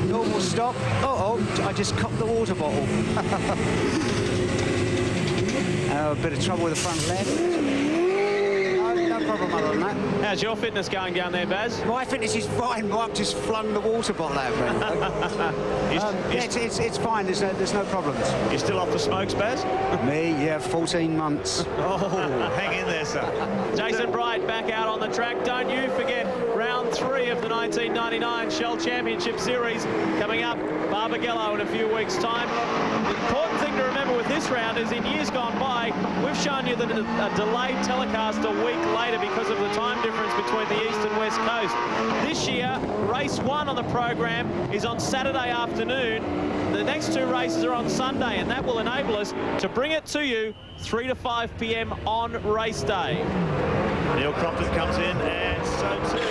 Normal stop. Uh-oh, I just copped the water bottle. A bit of trouble with the front left. No problem other than that. How's your fitness going down there, Baz? My fitness is fine. Mark just flung the water bottle out. It's fine. There's no problems. You're still off the smokes, Baz? Me, yeah, 14 months. Oh, hang in there, son. Jason Bright back out on the track. Don't you forget round 3 of the 1999 Shell Championship Series coming up. Barbagallo in a few weeks' time. The important thing to remember with this round is in years gone by, we've shown you that a delayed telecast a week later because of the time difference between the east and west coast. This year, race 1 on the program is on Saturday afternoon. The next 2 races are on Sunday, and that will enable us to bring it to you 3 to 5 p.m. on race day. Neil Crompton comes in, and so too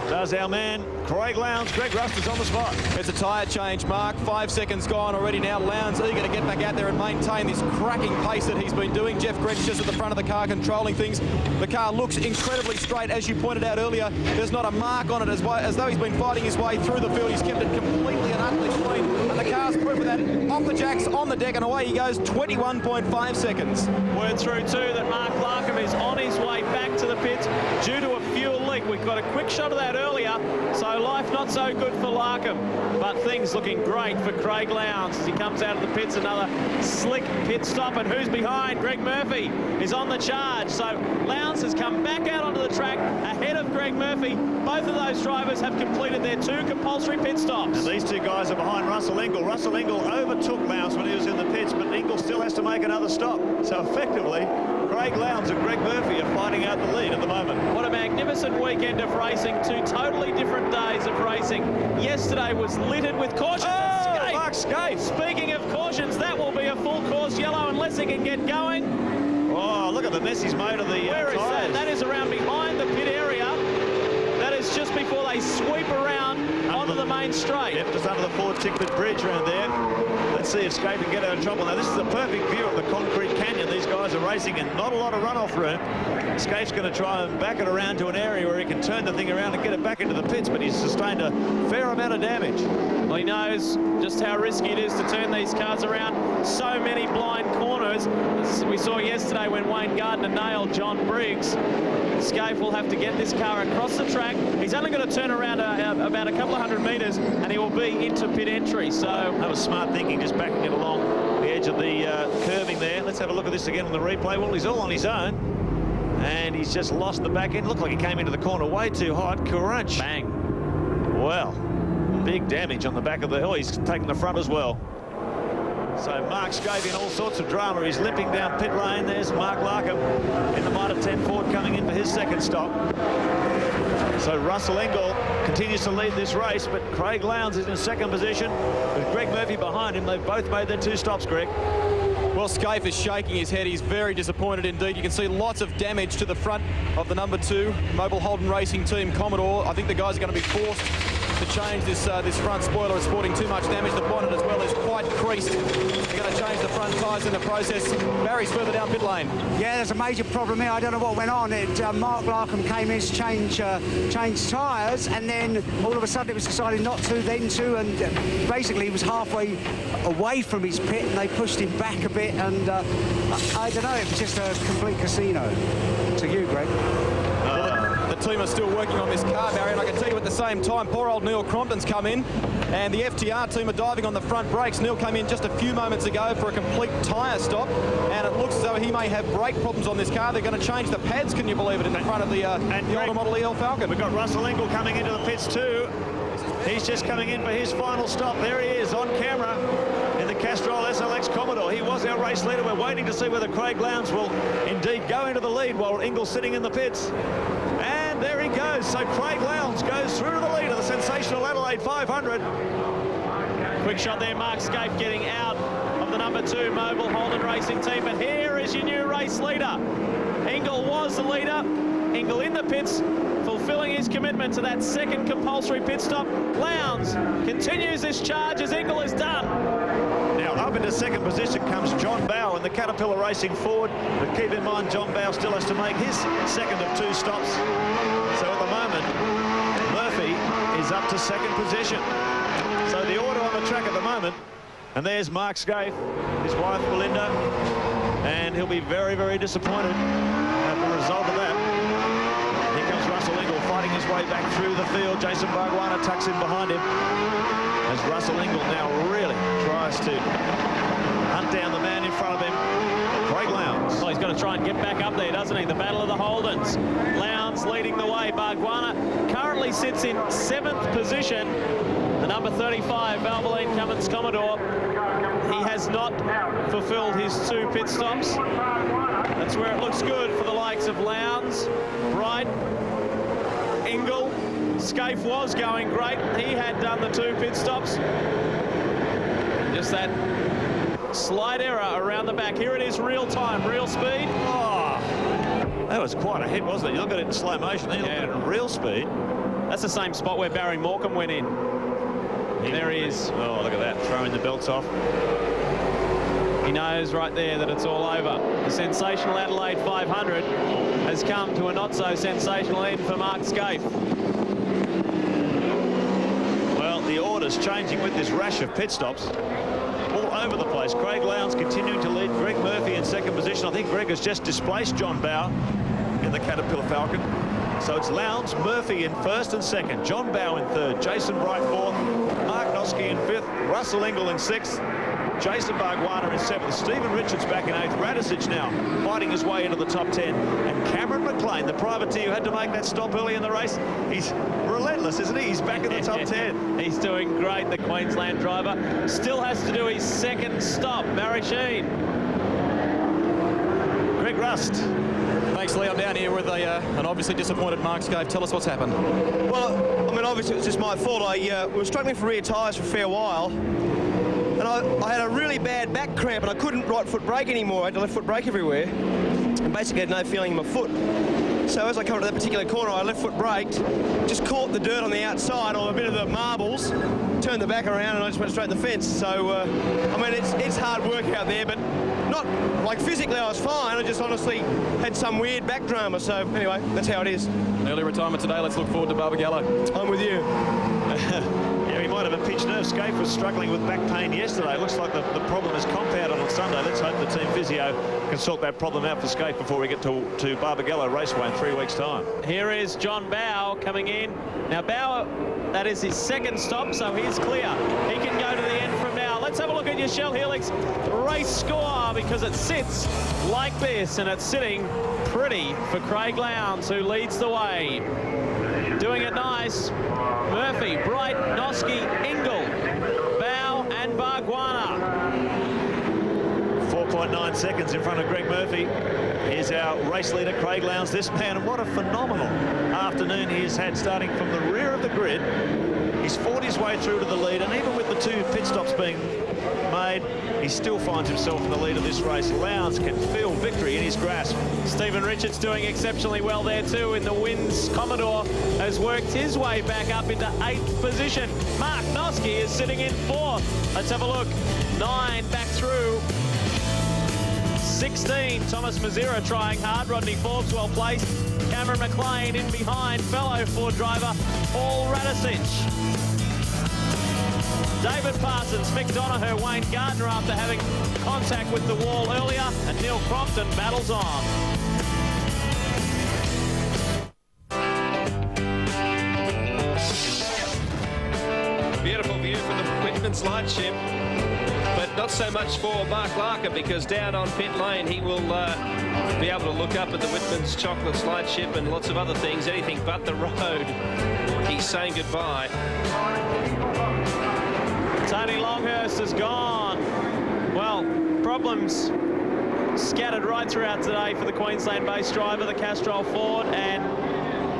does our man Craig Lowndes, Greg Rust is on the spot. It's a tyre change, Mark. 5 seconds gone already now. Lowndes eager to get back out there and maintain this cracking pace that he's been doing. Jeff Greg's just at the front of the car controlling things. The car looks incredibly straight, as you pointed out earlier. There's not a mark on it, as though he's been fighting his way through the field. He's kept it completely and utterly clean. And the car's proof of that. Off the jacks, on the deck, and away he goes. 21.5 seconds. Word through too that Mark Larkham is on his way back to the pits due to a fuel leak. We've got a quick shot of that earlier, so life not so good for Larkham, but things looking great for Craig Lowndes as he comes out of the pits. Another slick pit stop, and who's behind? Greg Murphy is on the charge. So Lowndes has come back out onto the track ahead of Greg Murphy. Both of those drivers have completed their 2 compulsory pit stops. And these 2 guys are behind Russell Ingall. Russell Ingall overtook Lowndes when he was in the pits, but Ingall still has to make another stop. So effectively, Craig Lowndes and Greg Murphy are fighting out the lead at the moment. What a magnificent weekend of racing. 2 totally different days of racing. Yesterday was littered with cautions. Oh, Mark Skaife. Speaking of cautions, that will be a full course yellow unless he can get going. Oh, look at the mess he's made of the Where is that? tyres. That is around behind the pit area. That is just before they sweep around onto the main straight. Yep, just under the Ford Tickford Bridge around there. Let's see if Skaife can get out of trouble. Now, this is a perfect view of the concrete canyon these guys are racing in. Not a lot of runoff room. Skaife's going to try and back it around to an area where he can turn the thing around and get it back into the pits, but he's sustained a fair amount of damage. Well, he knows just how risky it is to turn these cars around. So many blind corners. As we saw yesterday when Wayne Gardner nailed John Briggs. Skaife will have to get this car across the track. He's only going to turn around about a couple of 100 metres, and he will be into pit entry. So that was smart thinking, just backing it along the edge of the curving there. Let's have a look at this again on the replay. Well, he's all on his own, and he's just lost the back end. Looked like he came into the corner way too hot. Crunch. bang. Well, big damage on the back of the hill. He's taken the front as well. So Mark Skaife in all sorts of drama. He's limping down pit lane. There's Mark Larkham in the Mitre 10 Ford coming in for his second stop. So Russell Ingall continues to lead this race, but Craig Lowndes is in second position with Greg Murphy behind him. They've both made their 2 stops, Greg. Well, Skaife is shaking his head. He's very disappointed indeed. You can see lots of damage to the front of the number 2 Mobile Holden Racing Team Commodore. I think the guys are going to be forced to change this front spoiler. It's sporting too much damage. The bonnet as well is quite creased. They're going to change the front tyres in the process. Barry's further down pit lane. Yeah, there's a major problem here. I don't know what went on. Mark Larkham came in to change tyres, and then all of a sudden it was decided not to, then to, and basically he was halfway away from his pit, and they pushed him back a bit, and I don't know, it was just a complete casino. To you, Greg. The team are still working on this car, Barry, and I can tell you at the same time, poor old Neil Crompton's come in, and the FTR team are diving on the front brakes. Neil came in just a few moments ago for a complete tyre stop, and it looks as though he may have brake problems on this car. They're going to change the pads, can you believe it, in the front of the older model EL Falcon. We've got Russell Ingall coming into the pits too. He's just coming in for his final stop. There he is on camera in the Castrol SLX Commodore. He was our race leader. We're waiting to see whether Craig Lowndes will indeed go into the lead while Ingall's sitting in the pits. And there he goes. So Craig Lowndes goes through to the lead of the Sensational Adelaide 500. Quick shot there, Mark Skaife getting out of the number 2 Mobile Holden Racing Team. But here is your new race leader. Ingall was the leader. Ingall in the pits, fulfilling his commitment to that 2nd compulsory pit stop. Lowndes continues this charge as Ingall is done. Now up into second position comes John Bowe in the Caterpillar Racing Ford. But keep in mind, John Bowe still has to make his second of 2 stops. So at the moment, Murphy is up to second position. So the order on the track at the moment, and there's Mark Skaife, his wife Belinda, and he'll be very, very disappointed at the result of that. Here comes Russell Ingall fighting his way back through the field. Jason Bargwanna tucks in behind him as Russell Ingall now really tries to hunt down the man in front of him, Craig Lowndes. Well, he's got to try and get back up there, doesn't he? The battle of the Holdens. Lowndes leading the way. Bargwanna currently sits in 7th position. The number 35 Valvoline Cummins Commodore. He has not fulfilled his 2 pit stops. That's where it looks good for the likes of Lowndes, Bright, Ingall. Skaife was going great. He had done the 2 pit stops. Just that slight error around the back. Here it is, real time, real speed. Oh, that was quite a hit, wasn't it? You look at it in slow motion, then you look at it in real speed. That's the same spot where Barry Morecambe went in. There he is. Oh, look at that, throwing the belts off. He knows right there that it's all over. The Sensational Adelaide 500 has come to a not-so-sensational end for Mark Scaife. Well, the order's changing with this rash of pit stops all over the place. Craig Lowndes continuing to lead. Greg Murphy in second position. I think Greg has just displaced John Bowe in the Caterpillar Falcon. So it's Lowndes, Murphy in first and second, John Bowe in third, Jason Bright fourth, Mark Noske in fifth, Russell Ingall in sixth, Jason Bargwanna in seventh, Stephen Richards back in eighth, Radicic now fighting his way into the top 10, and Cameron McLean, the privateer who had to make that stop early in the race, he's relentless, isn't he? He's back in the top 10. He's doing great, the Queensland driver. Still has to do his second stop, Barry Sheen. Greg Rust. Thanks, Lee. I'm down here with an obviously disappointed Mark Scaife. Tell us what's happened. Well, I mean, obviously it was just my fault. We were struggling for rear tyres for a fair while, and I had a really bad back cramp, and I couldn't right foot brake anymore. I had to left foot brake everywhere, and basically had no feeling in my foot. So as I come to that particular corner, I left foot braked, just caught the dirt on the outside or a bit of the marbles, turned the back around, and I just went straight in the fence. So, I mean, it's hard work out there, but not, like, physically I was fine. I just honestly had some weird back drama. So, anyway, that's how it is. Early retirement today. Let's look forward to Barbagallo. I'm with you. Yeah, he might have a pinched nerve. Scaife was struggling with back pain yesterday. Looks like the problem is compounded on Sunday. Let's hope the team physio can sort that problem out for Scaife before we get to Barbagallo Raceway in 3 weeks' time. Here is John Bowe coming in. Now, Bowe, that is his second stop, so he's clear. He can go to the end from now. Let's have a look at your Shell Helix race score, because it sits like this, and it's sitting pretty for Craig Lowndes, who leads the way. Doing it nice. Murphy, Bright, Noske, Ingall, Bowe and Bargwanna. 4.9 seconds in front of Greg Murphy. Here's our race leader, Craig Lowndes. This man, what a phenomenal afternoon he has had, starting from the rear of the grid. He's fought his way through to the lead, and even with the 2 pit stops being made, he still finds himself in the lead of this race. Lowndes can feel victory in his grasp. Stephen Richards doing exceptionally well there too in the wins. Commodore has worked his way back up into 8th position. Mark Noske is sitting in 4th. Let's have a look. 9 back through. 16, Thomas Mazira trying hard. Rodney Forbes well placed. Cameron McLean in behind. Fellow Ford driver Paul Radicic. David Parsons, Mick Donoghue, Wayne Gardner after having contact with the wall earlier, and Neil Crompton battles on. Beautiful view from the Whitman's lightship, but not so much for Mark Larker, because down on pit lane he will be able to look up at the Whitman's chocolate lightship and lots of other things, anything but the road. He's saying goodbye. Tony Longhurst is gone. Well, problems scattered right throughout today for the Queensland-based driver, the Castrol Ford, and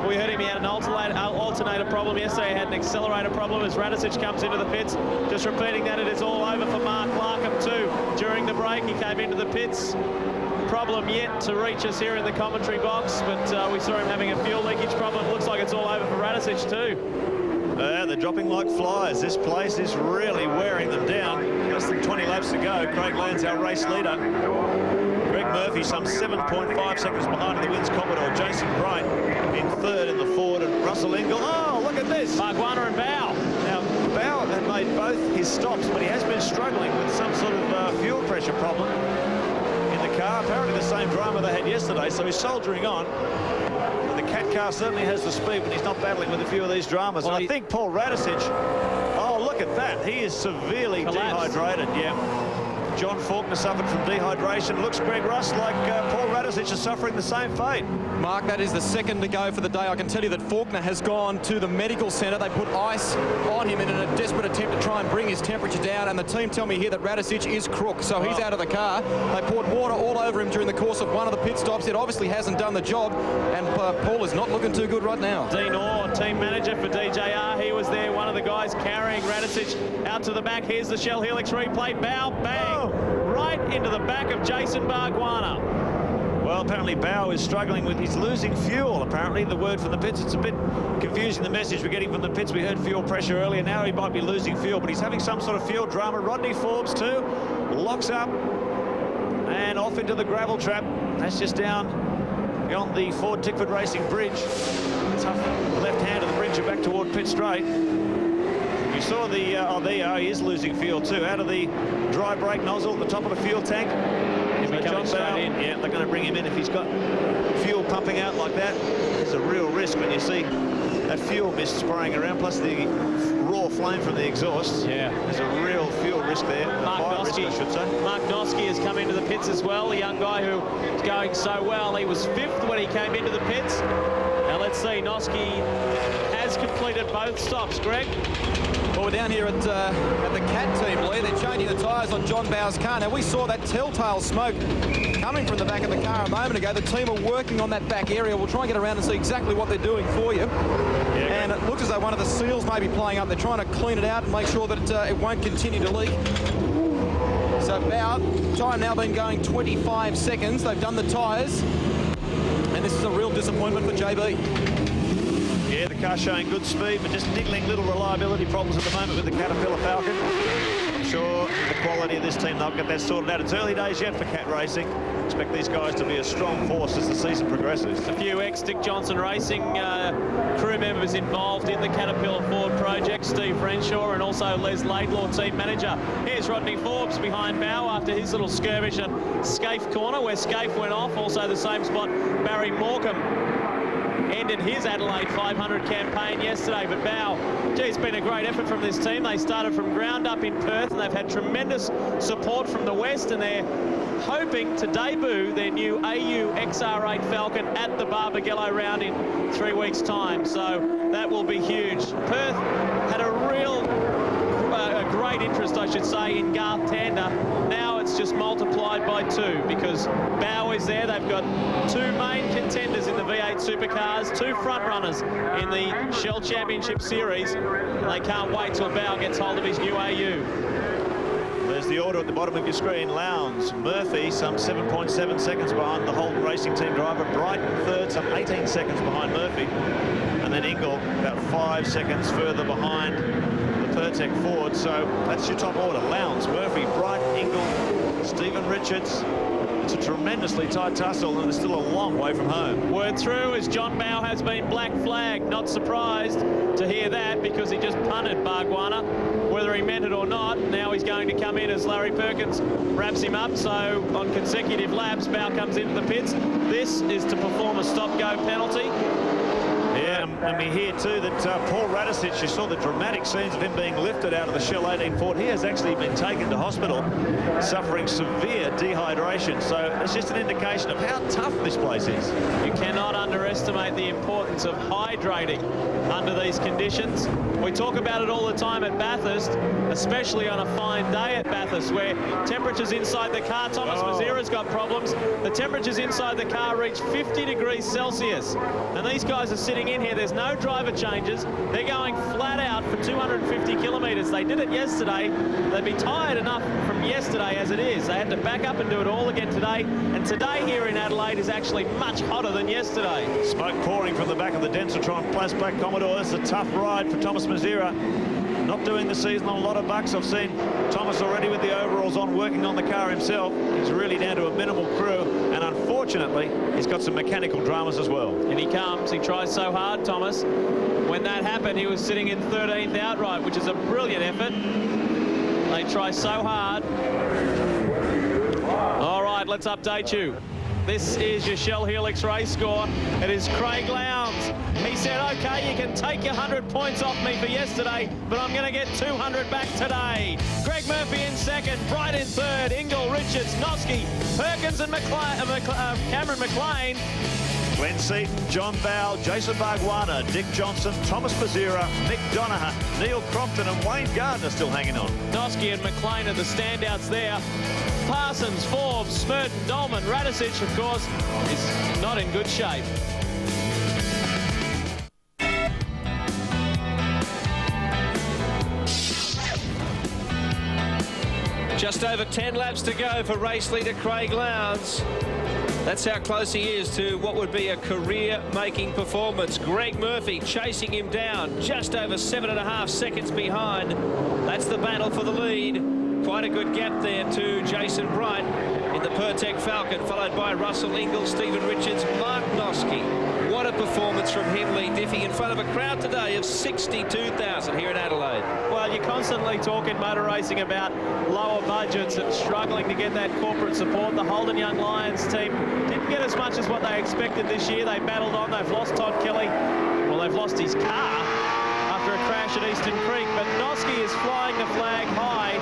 we heard him, he had an alternator problem yesterday. He had an accelerator problem as Radicic comes into the pits. Just repeating that it is all over for Mark Larkham too. During the break, he came into the pits. Problem yet to reach us here in the commentary box, but we saw him having a fuel leakage problem. Looks like it's all over for Radicic too. They're dropping like flies. This place is really wearing them down. Less than 20 laps to go. Craig Lowndes, our race leader. Greg Murphy, some 7.5 seconds behind in the wins Commodore. Jason Bright in third in the Ford, and Russell Ingall. Oh, look at this. Bargwanna and Bowe. Now, Bowe had made both his stops, but he has been struggling with some sort of fuel pressure problem in the car. Apparently the same drama they had yesterday, so he's soldiering on. The Cat car certainly has the speed, but he's not battling with a few of these dramas. Well, and I think Paul Radicic, oh, look at that. He is severely dehydrated, yeah. John Faulkner suffered from dehydration. Looks, Greg Russ, like Paul Radicic is suffering the same fate. Mark, that is the second to go for the day. I can tell you that Faulkner has gone to the medical centre. They put ice on him in a desperate attempt to try and bring his temperature down, and the team tell me here that Radicic is crook, so he's out of the car. They poured water all over him during the course of one of the pit stops. It obviously hasn't done the job, and Paul is not looking too good right now. Dean Orr, team manager for DJR, he was there, one of the guys carrying Radicic out to the back. Here's the Shell Helix replay. Bow, bang, right into the back of Jason Bargwanna. Well, apparently Bow is struggling with, he's losing fuel, apparently, the word from the pits. It's a bit confusing, the message we're getting from the pits. We heard fuel pressure earlier, now he might be losing fuel, but he's having some sort of fuel drama. Rodney Forbes too, locks up and off into the gravel trap. That's just down beyond the Ford Tickford Racing Bridge. Tough left hand of the bridge back toward pit straight. You saw the, oh there you are, he is losing fuel too. Out of the dry brake nozzle at the top of the fuel tank. John Bow, yeah, they're going to bring him in if he's got fuel pumping out like that. There's a real risk when you see that fuel mist spraying around, plus the raw flame from the exhaust. Yeah, there's a real fuel risk there. Mark Noske, I should say. Mark Noske has come into the pits as well, a young guy who is going so well. He was 5th when he came into the pits. Now let's see, Noske has completed both stops. Greg? Well, we're down here at the CAT team, Lee. They're changing the tyres on John Bow's car. Now, we saw that telltale smoke coming from the back of the car a moment ago. The team are working on that back area. We'll try and get around and see exactly what they're doing for you. Yeah, and it looks as though one of the seals may be playing up. They're trying to clean it out and make sure that it won't continue to leak. So Bow, time now been going 25 seconds. They've done the tyres. And this is a real disappointment for JB. Yeah, the car showing good speed, but just niggling little reliability problems at the moment with the Caterpillar Falcon. I'm sure the quality of this team, they'll get that sorted out. It's early days yet for Cat Racing. Expect these guys to be a strong force as the season progresses. A few ex-Dick Johnson Racing crew members involved in the Caterpillar Ford project, Steve Renshaw and also Les Laidlaw, team manager. Here's Rodney Forbes behind Bow after his little skirmish at Scaife Corner, where Scaife went off. Also the same spot, Barry Morecambe ended his Adelaide 500 campaign yesterday. But Bow, gee, it's been a great effort from this team. They started from ground up in Perth and they've had tremendous support from the West, and they're hoping to debut their new AU XR8 Falcon at the Barbagallo round in 3 weeks' time. So that will be huge. Perth had a real great interest, I should say, in Garth Tander. Now it's just multiplied by 2 because Bow is there. They've got 2 main contenders in the V8 Supercars, 2 front runners in the Shell Championship Series. And they can't wait till Bow gets hold of his new AU. There's the order at the bottom of your screen. Lowndes, Murphy, some 7.7 seconds behind the Holden Racing Team driver. Brighton third, some 18 seconds behind Murphy. And then Ingle about 5 seconds further behind the Pertec Ford. So that's your top order. Lowndes, Murphy, Bright, Ingle, Stephen Richards. It's a tremendously tight tussle, and it's still a long way from home. Word through as John Bow has been black flagged. Not surprised to hear that because he just punted Bargwanna, whether he meant it or not. Now he's going to come in as Larry Perkins wraps him up. So on consecutive laps, Bow comes into the pits. This is to perform a stop-go penalty. Yeah, and we hear too that Paul Radicic, you saw the dramatic scenes of him being lifted out of the Shell 18 Ford. He has actually been taken to hospital, suffering severe dehydration. So it's just an indication of how tough this place is. You cannot underestimate the importance of hydrating under these conditions. We talk about it all the time at Bathurst, especially on a fine day at Bathurst, where temperatures inside the car, Thomas Mazira's got problems. The temperatures inside the car reach 50 degrees Celsius. And these guys are sitting in here. There's no driver changes. They're going flat out for 250 kilometres. They did it yesterday. They'd be tired enough from yesterday as it is. They had to back up and do it all again today. And today here in Adelaide is actually much hotter than yesterday. Smoke pouring from the back of the Densatron Plus Black Commodore. This is a tough ride for Thomas Mazira. Not doing the season on a lot of bucks. I've seen Thomas already with the overalls on, working on the car himself. He's really down to a minimal crew, and unfortunately, he's got some mechanical dramas as well. And he comes. He tries so hard, Thomas. When that happened, he was sitting in 13th outright, which is a brilliant effort. They try so hard. All right, let's update you. This is your Shell Helix race score. It is Craig Lowndes. He said, okay, you can take your 100 points off me for yesterday, but I'm going to get 200 back today. Greg Murphy in second, Bright in third, Ingle, Richards, Noske, Perkins and Cameron McLean. Glenn Seaton, John Bow, Jason Bargwanna, Dick Johnson, Thomas Mazira, Mick Donoghue, Neil Crompton and Wayne Gardner still hanging on. Noske and McLean are the standouts there. Parsons, Forbes, Smurton, Dolman, Radicic, of course, is not in good shape. Just over 10 laps to go for race leader Craig Lowndes. That's how close he is to what would be a career-making performance. Greg Murphy chasing him down, just over 7.5 seconds behind. That's the battle for the lead. Quite a good gap there to Jason Bright in the Pertec Falcon, followed by Russell Ingall, Stephen Richards, Mark Noske. What a performance from him, Lee Diffie, in front of a crowd today of 62,000 here in Adelaide. Well, you're constantly talking motor racing about lower budgets and struggling to get that corporate support. The Holden Young Lions team didn't get as much as what they expected this year. They battled on. They've lost Todd Kelly. Well, they've lost his car after a crash at Eastern Creek. But Noske is flying the flag high.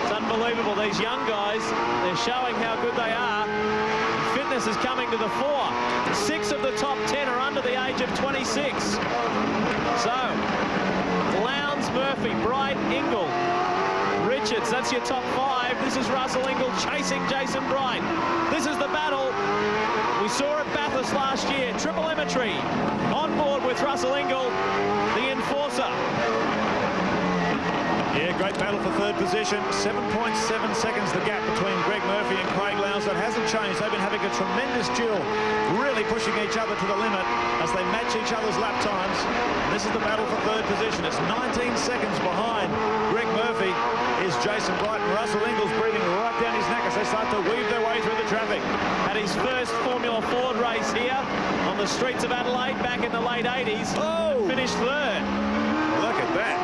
It's unbelievable. These young guys, they're showing how good they are. Fitness is coming to the fore. 6 of the top 10 are under the age of 26. So, Lowndes, Murphy, Bright, Ingall, Richards, that's your top 5. This is Russell Ingall chasing Jason Bright. This is the battle we saw at Bathurst last year. Triple Emmetry on board with Russell Ingall, the enforcer. Yeah, great battle for third position. 7.7 seconds the gap between Greg Murphy and Craig Lowndes. That hasn't changed. They've been having a tremendous duel, really pushing each other to the limit as they match each other's lap times. This is the battle for third position. It's 19 seconds behind Greg Murphy is Jason Bright, and Russell Ingall's breathing right down his neck as they start to weave their way through the traffic. Had his first Formula Ford race here on the streets of Adelaide back in the late 80s. Oh! Finished third. Look at that.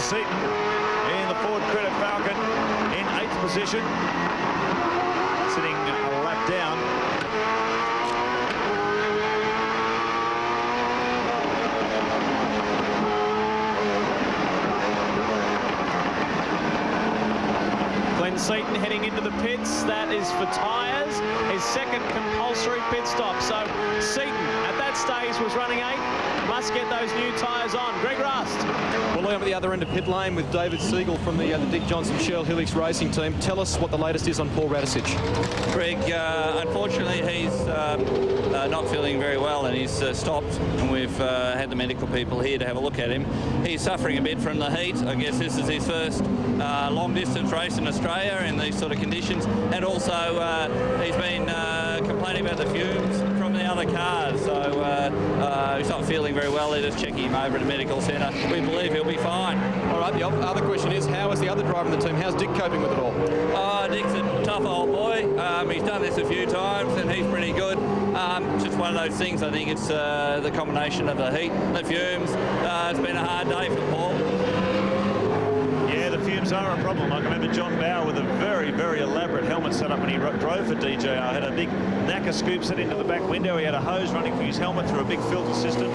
Seaton in the Ford Credit Falcon in 8th position, sitting a lap down. Glenn Seaton heading into the pits. That is for tyres. His second compulsory pit stop. So Seaton at that stage was running 8th. Must get those new tyres on. Greg Rust. Well, I'm at the other end of pit lane with David Siegel from the Dick Johnson Shell Helix Racing team. Tell us what the latest is on Paul Radicic. Greg, unfortunately, he's not feeling very well, and he's stopped, and we've had the medical people here to have a look at him. He's suffering a bit from the heat. I guess this is his first long-distance race in Australia in these sort of conditions, and also he's been complaining about the fumes from the other cars, so he's not feeling very well. They're just checking him over at the medical centre. We believe he'll be fine. All right, the other question is, how is the other driver in the team? How's Dick coping with it all? Dick's a tough old boy. He's done this a few times, and he's pretty good. It's just one of those things. I think it's the combination of the heat, the fumes. It's been a hard day for Paul. Yeah, the fumes are a problem. I can remember John Bauer with a very, very elaborate helmet set up when he drove for DJR. Had a big NACA scoop set into the back window. He had a hose running through his helmet through a big filter system.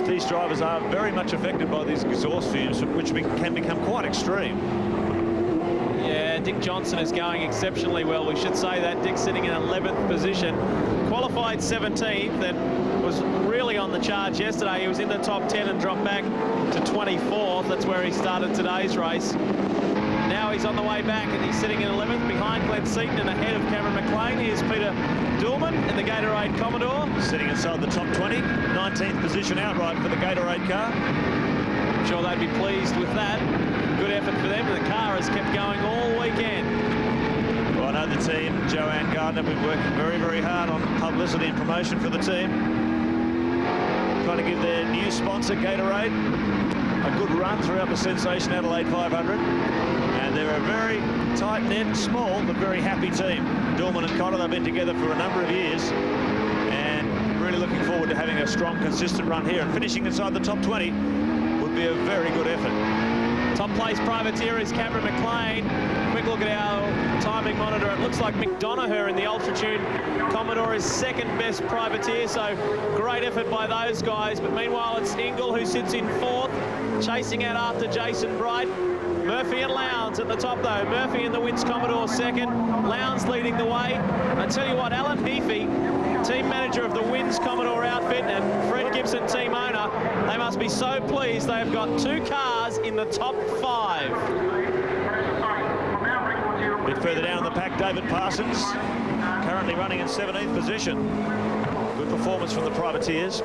These drivers are very much affected by these exhaust fumes, which can become quite extreme. Yeah, Dick Johnson is going exceptionally well. We should say that. Dick's sitting in 11th position. Qualified 17th and was really on the charge yesterday. He was in the top 10 and dropped back to 24th. That's where he started today's race. Now he's on the way back, and he's sitting in 11th behind Glenn Seaton and ahead of Cameron McLean. Here's Peter Dillman in the Gatorade Commodore. Sitting inside the top 20, 19th position outright for the Gatorade car. I'm sure they'd be pleased with that. Good effort for them. The car has kept going all weekend. Well, I know the team, Joanne Gardner, have been working very, very hard on publicity and promotion for the team. Trying to give their new sponsor, Gatorade, a good run throughout the Sensational Adelaide 500. And they're a very tight-knit, small, but very happy team. Dillman and Connor, they've been together for a number of years. And really looking forward to having a strong, consistent run here. And finishing inside the top 20 would be a very good effort. Top place privateer is Cameron McLean. Quick look at our timing monitor. It looks like Mick Donoghue in the Ultratune Commodore is second best privateer, so great effort by those guys. But meanwhile, it's Ingall who sits in 4th, chasing out after Jason Bright. Murphy and Lowndes at the top, though. Murphy in the Winds Commodore second. Lowndes leading the way. I tell you what, Alan Heafy, team manager of the Winds Commodore outfit, and Fred Gibson, team owner, they must be so pleased they have got 2 cars in the top 5. A bit further down the pack, David Parsons, currently running in 17th position. Good performance from the privateers.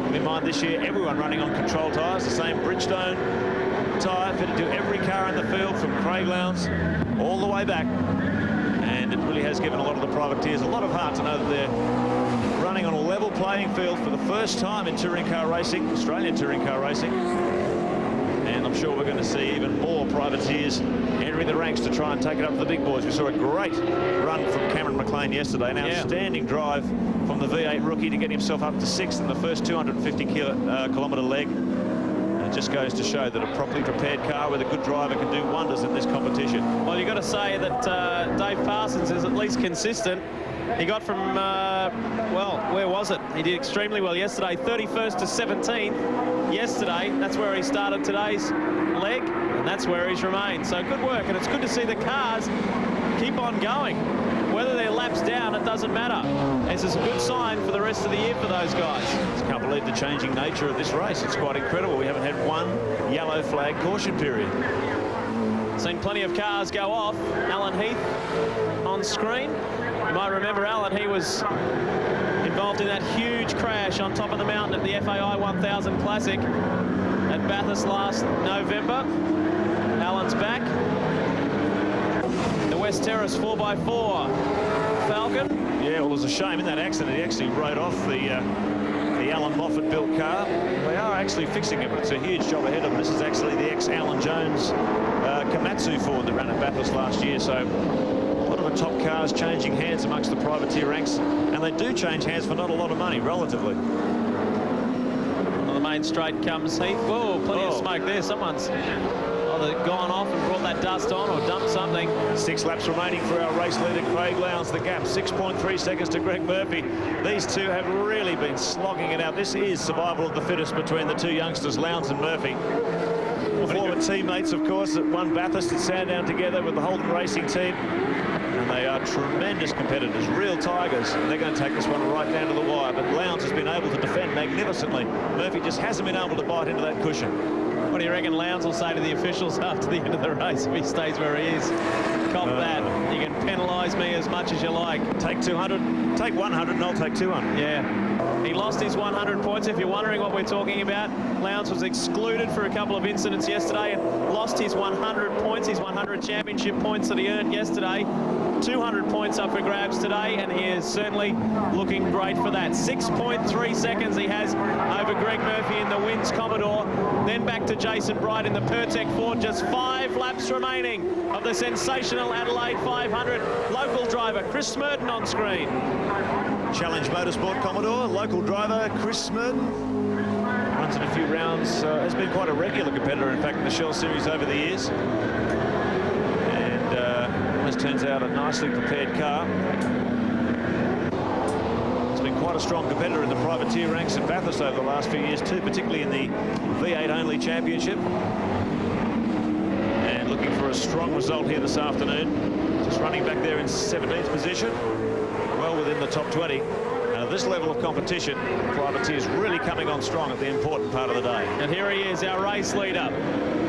Keep in mind this year, everyone running on control tyres, the same Bridgestone tyre fitted to every car in the field from Craig Lowndes all the way back. And And it really has given a lot of the privateers a lot of heart to know that they're running on a level playing field for the first time in touring car racing, Australian touring car racing. And I'm sure we're going to see even more privateers entering the ranks to try and take it up to the big boys. We saw a great run from Cameron McLean yesterday, an outstanding drive from the V8 rookie to get himself up to 6th in the first 250 kilometre leg. And it just goes to show that a properly prepared car with a good driver can do wonders in this competition. Well, you've got to say that Dave Parsons is at least consistent. He got from, well, where was it? He did extremely well yesterday, 31st to 17th yesterday. That's where he started today's leg, and that's where he's remained. So good work, and it's good to see the cars keep on going. Whether they're laps down, it doesn't matter. This is a good sign for the rest of the year for those guys. I just can't believe the changing nature of this race. It's quite incredible. We haven't had one yellow flag caution period. Seen plenty of cars go off. Alan Heath on screen. You might remember Alan, he was involved in that huge crash on top of the mountain at the FAI 1000 Classic at Bathurst last November. Alan's back. The West Terrace 4x4 Falcon. Yeah, well, it was a shame in that accident. He actually rode off the Alan Moffat built car. They are actually fixing it, but it's a huge job ahead of them. This is actually the ex-Alan Jones Komatsu Ford that ran at Bathurst last year. So a lot of the top cars changing hands amongst the privateer ranks, and they do change hands for not a lot of money, relatively. On the main straight comes Heath. Whoa, plenty of smoke there. Someone's either gone off and brought that dust on or dumped something. 6 laps remaining for our race leader, Craig Lowndes. The gap, 6.3 seconds to Greg Murphy. These two have really been slogging it out. This is survival of the fittest between the two youngsters, Lowndes and Murphy. Former teammates, of course, that won Bathurst at Sandown together with the Holden Racing team. And they are tremendous competitors, real tigers. They're going to take this one right down to the wire. But Lowndes has been able to defend magnificently. Murphy just hasn't been able to bite into that cushion. What do you reckon Lowndes will say to the officials after the end of the race if he stays where he is? Cop that. You can penalise me as much as you like. Take 200, take 100 and I'll take 200. Yeah. He lost his 100 points. If you're wondering what we're talking about, Lowndes was excluded for a couple of incidents yesterday and lost his 100 points, his 100 championship points that he earned yesterday. 200 points up for grabs today, and he is certainly looking great for that. 6.3 seconds he has over Greg Murphy in the Wins Commodore. Then back to Jason Bright in the Pertec Ford. Just 5 laps remaining of the Sensational Adelaide 500. Local driver Chris Smurden on screen. Challenge Motorsport Commodore, local driver Chris Smurden. Runs in a few rounds, has been quite a regular competitor, in fact, in the Shell Series over the years. And this turns out a nicely prepared car. It's been quite a strong competitor in the privateer ranks at Bathurst over the last few years too, particularly in the V8 only championship. And looking for a strong result here this afternoon. Just running back there in 17th position. Well within the top 20. And at this level of competition, privateers really coming on strong at the important part of the day. And here he is, our race leader.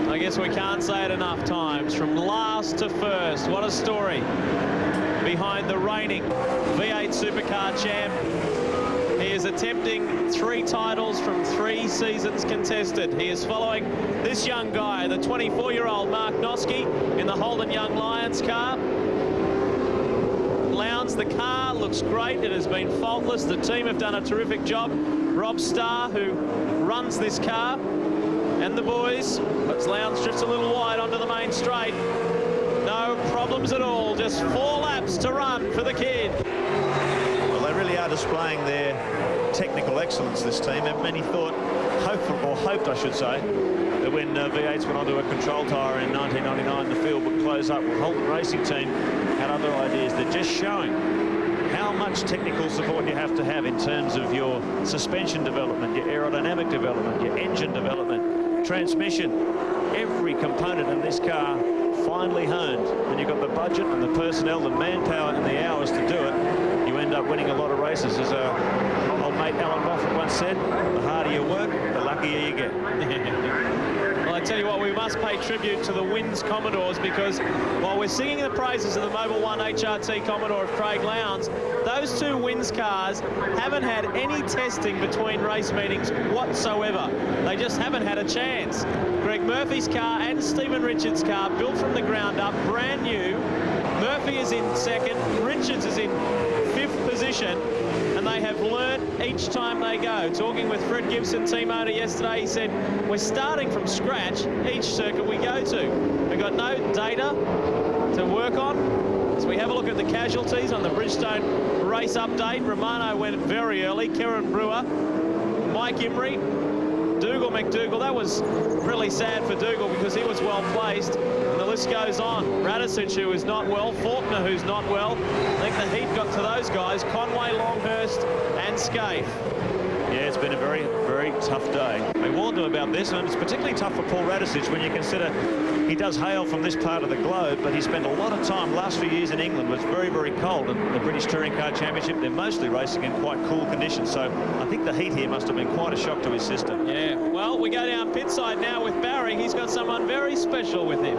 I guess we can't say it enough times. From last to first, what a story. Behind the reigning V8 Supercar champ. He is attempting 3 titles from 3 seasons contested. He is following this young guy, the 24-year-old Mark Noske, in the Holden Young Lions car. Lowndes, the car looks great. It has been faultless. The team have done a terrific job. Rob Starr, who runs this car, and the boys. But Lowndes drifts a little wide onto the main straight. No problems at all. Just 4 laps to run for the kid. Well, they really are displaying their technical excellence, this team. And many thought, hoped, I should say, that when V8s went onto a control tyre in 1999, the field would close up. Well, Holden Racing team had other ideas. They're just showing how much technical support you have to have in terms of your suspension development, your aerodynamic development, your engine development, transmission. Every component in this car finely honed. When you've got the budget and the personnel, the manpower and the hours to do it, you end up winning a lot of races. As our old mate Alan Moffat once said, the harder you work, the luckier you get. Well, I tell you what, we must pay tribute to the Wins Commodores, because while we're singing the praises of the Mobil 1 HRT Commodore of Craig Lowndes, those 2 Wins cars haven't had any testing between race meetings whatsoever. They just haven't had a chance. Greg Murphy's car and Stephen Richards' car, built from the ground up, brand new, Murphy is in second, Richards is in fifth position, and they have learned each time they go. Talking with Fred Gibson, team owner, yesterday, he said, we're starting from scratch each circuit we go to. We've got no data to work on. So we have a look at the casualties on the Bridgestone race update. Romano went very early, Kieran Brewer, Mike Imrie, Dougal McDougall. That was really sad for Dougal because he was well placed. And the list goes on. Radicic, who is not well. Faulkner, who's not well. I think the heat got to those guys. Conway, Longhurst and Scaife. Yeah, it's been a very, very tough day. We warned them about this, and it's particularly tough for Paul Radicic when you consider he does hail from this part of the globe, but he spent a lot of time last few years in England. It was very, very cold in the British Touring Car Championship. They're mostly racing in quite cool conditions, so I think the heat here must have been quite a shock to his system. Yeah, well, we go down pit side now with Barry. He's got someone very special with him.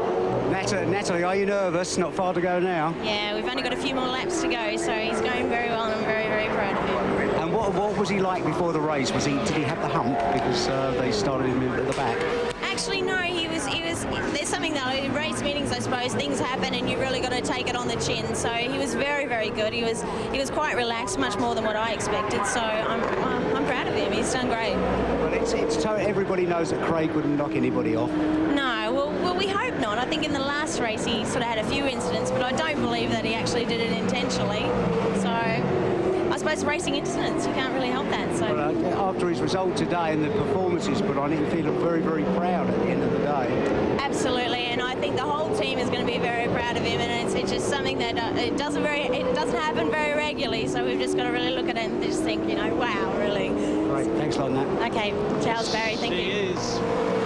Natalie, are you nervous? Not far to go now. Yeah, we've only got a few more laps to go, so he's going very well, and I'm very, very proud of him. And what was he like before the race? Did he have the hump because they started him at the back? Actually, no, he was. There's something that in race meetings, I suppose, things happen and you really got to take it on the chin. So he was very, very good. He was quite relaxed, much more than what I expected. So I'm proud of him. He's done great. Well, everybody knows that Craig wouldn't knock anybody off. No, well, we hope not. I think in the last race he sort of had a few incidents, but I don't believe that he actually did it intentionally. So I suppose racing incidents, you can't really help that. So well, after his result today and the performance he's put on, you feel very, very proud at the end of the day. Absolutely, and I think the whole team is going to be very proud of him, and it's just something that it doesn't happen very regularly. So we've just got to really look at it and just think, you know, wow, really. Great, thanks a lot, Nat. Okay, Charles Barry, thank you. She is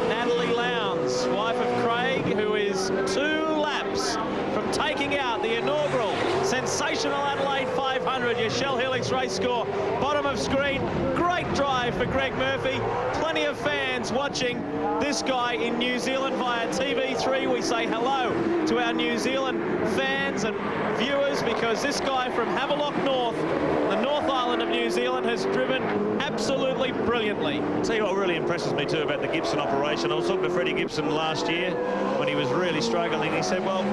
Natalie Lowndes, wife of Craig, who is 2 laps from taking out the inaugural Sensational Adelaide 500. Your Shell Helix race score, bottom of screen. Great drive for Greg Murphy. Plenty of fans watching this guy in New Zealand via TV3. We say hello to our New Zealand fans and viewers because this guy from Havelock North, the North Island of New Zealand, has driven absolutely brilliantly. I'll tell you what really impresses me too about the Gibson operation. I was talking to Freddie Gibson last year when he was really struggling. He said, well,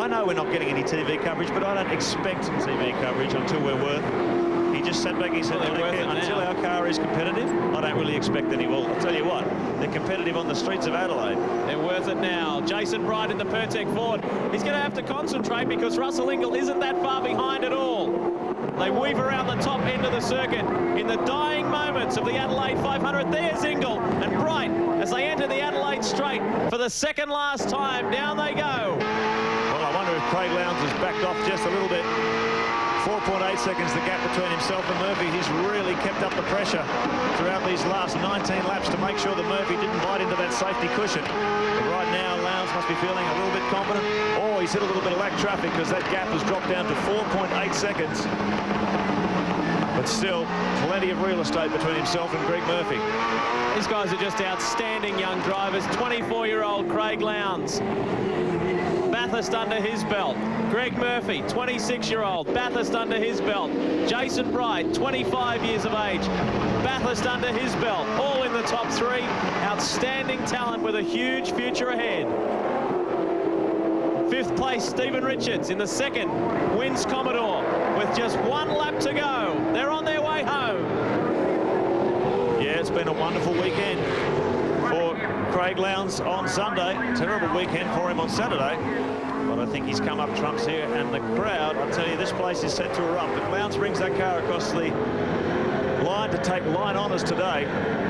I know we're not getting any TV coverage, but I don't expect TV coverage until we're worth. He just sat back and he said, until our car is competitive, I don't really expect any. Well, I'll tell you what, they're competitive on the streets of Adelaide. They're worth it now. Jason Bright in the Pertec Ford. He's going to have to concentrate because Russell Ingall isn't that far behind at all. They weave around the top end of the circuit in the dying moments of the Adelaide 500. There's Ingall and Bright as they enter the Adelaide Straight for the second last time. Down they go. Well, I wonder if Craig Lowndes has backed off just a little bit. 4.8 seconds the gap between himself and Murphy. He's really kept up the pressure throughout these last 19 laps to make sure that Murphy didn't bite into that safety cushion. But right now, Lowndes must be feeling a little bit confident. Or he's hit a little bit of lack traffic because that gap has dropped down to 4.8 seconds. But still, plenty of real estate between himself and Greg Murphy. These guys are just outstanding young drivers. 24-year-old Craig Lowndes, Bathurst under his belt. Greg Murphy, 26-year-old, Bathurst under his belt. Jason Bright, 25 years of age, Bathurst under his belt. All in the top 3. Outstanding talent with a huge future ahead. 5th place, Stephen Richards in the second, wins Commodore with just 1 lap to go. They're on their way home. Yeah, it's been a wonderful weekend for Craig Lowndes on Sunday. Terrible weekend for him on Saturday. But I think he's come up trumps here, and the crowd, I'll tell you, this place is set to erupt. If Lowndes brings that car across the line to take line honours today,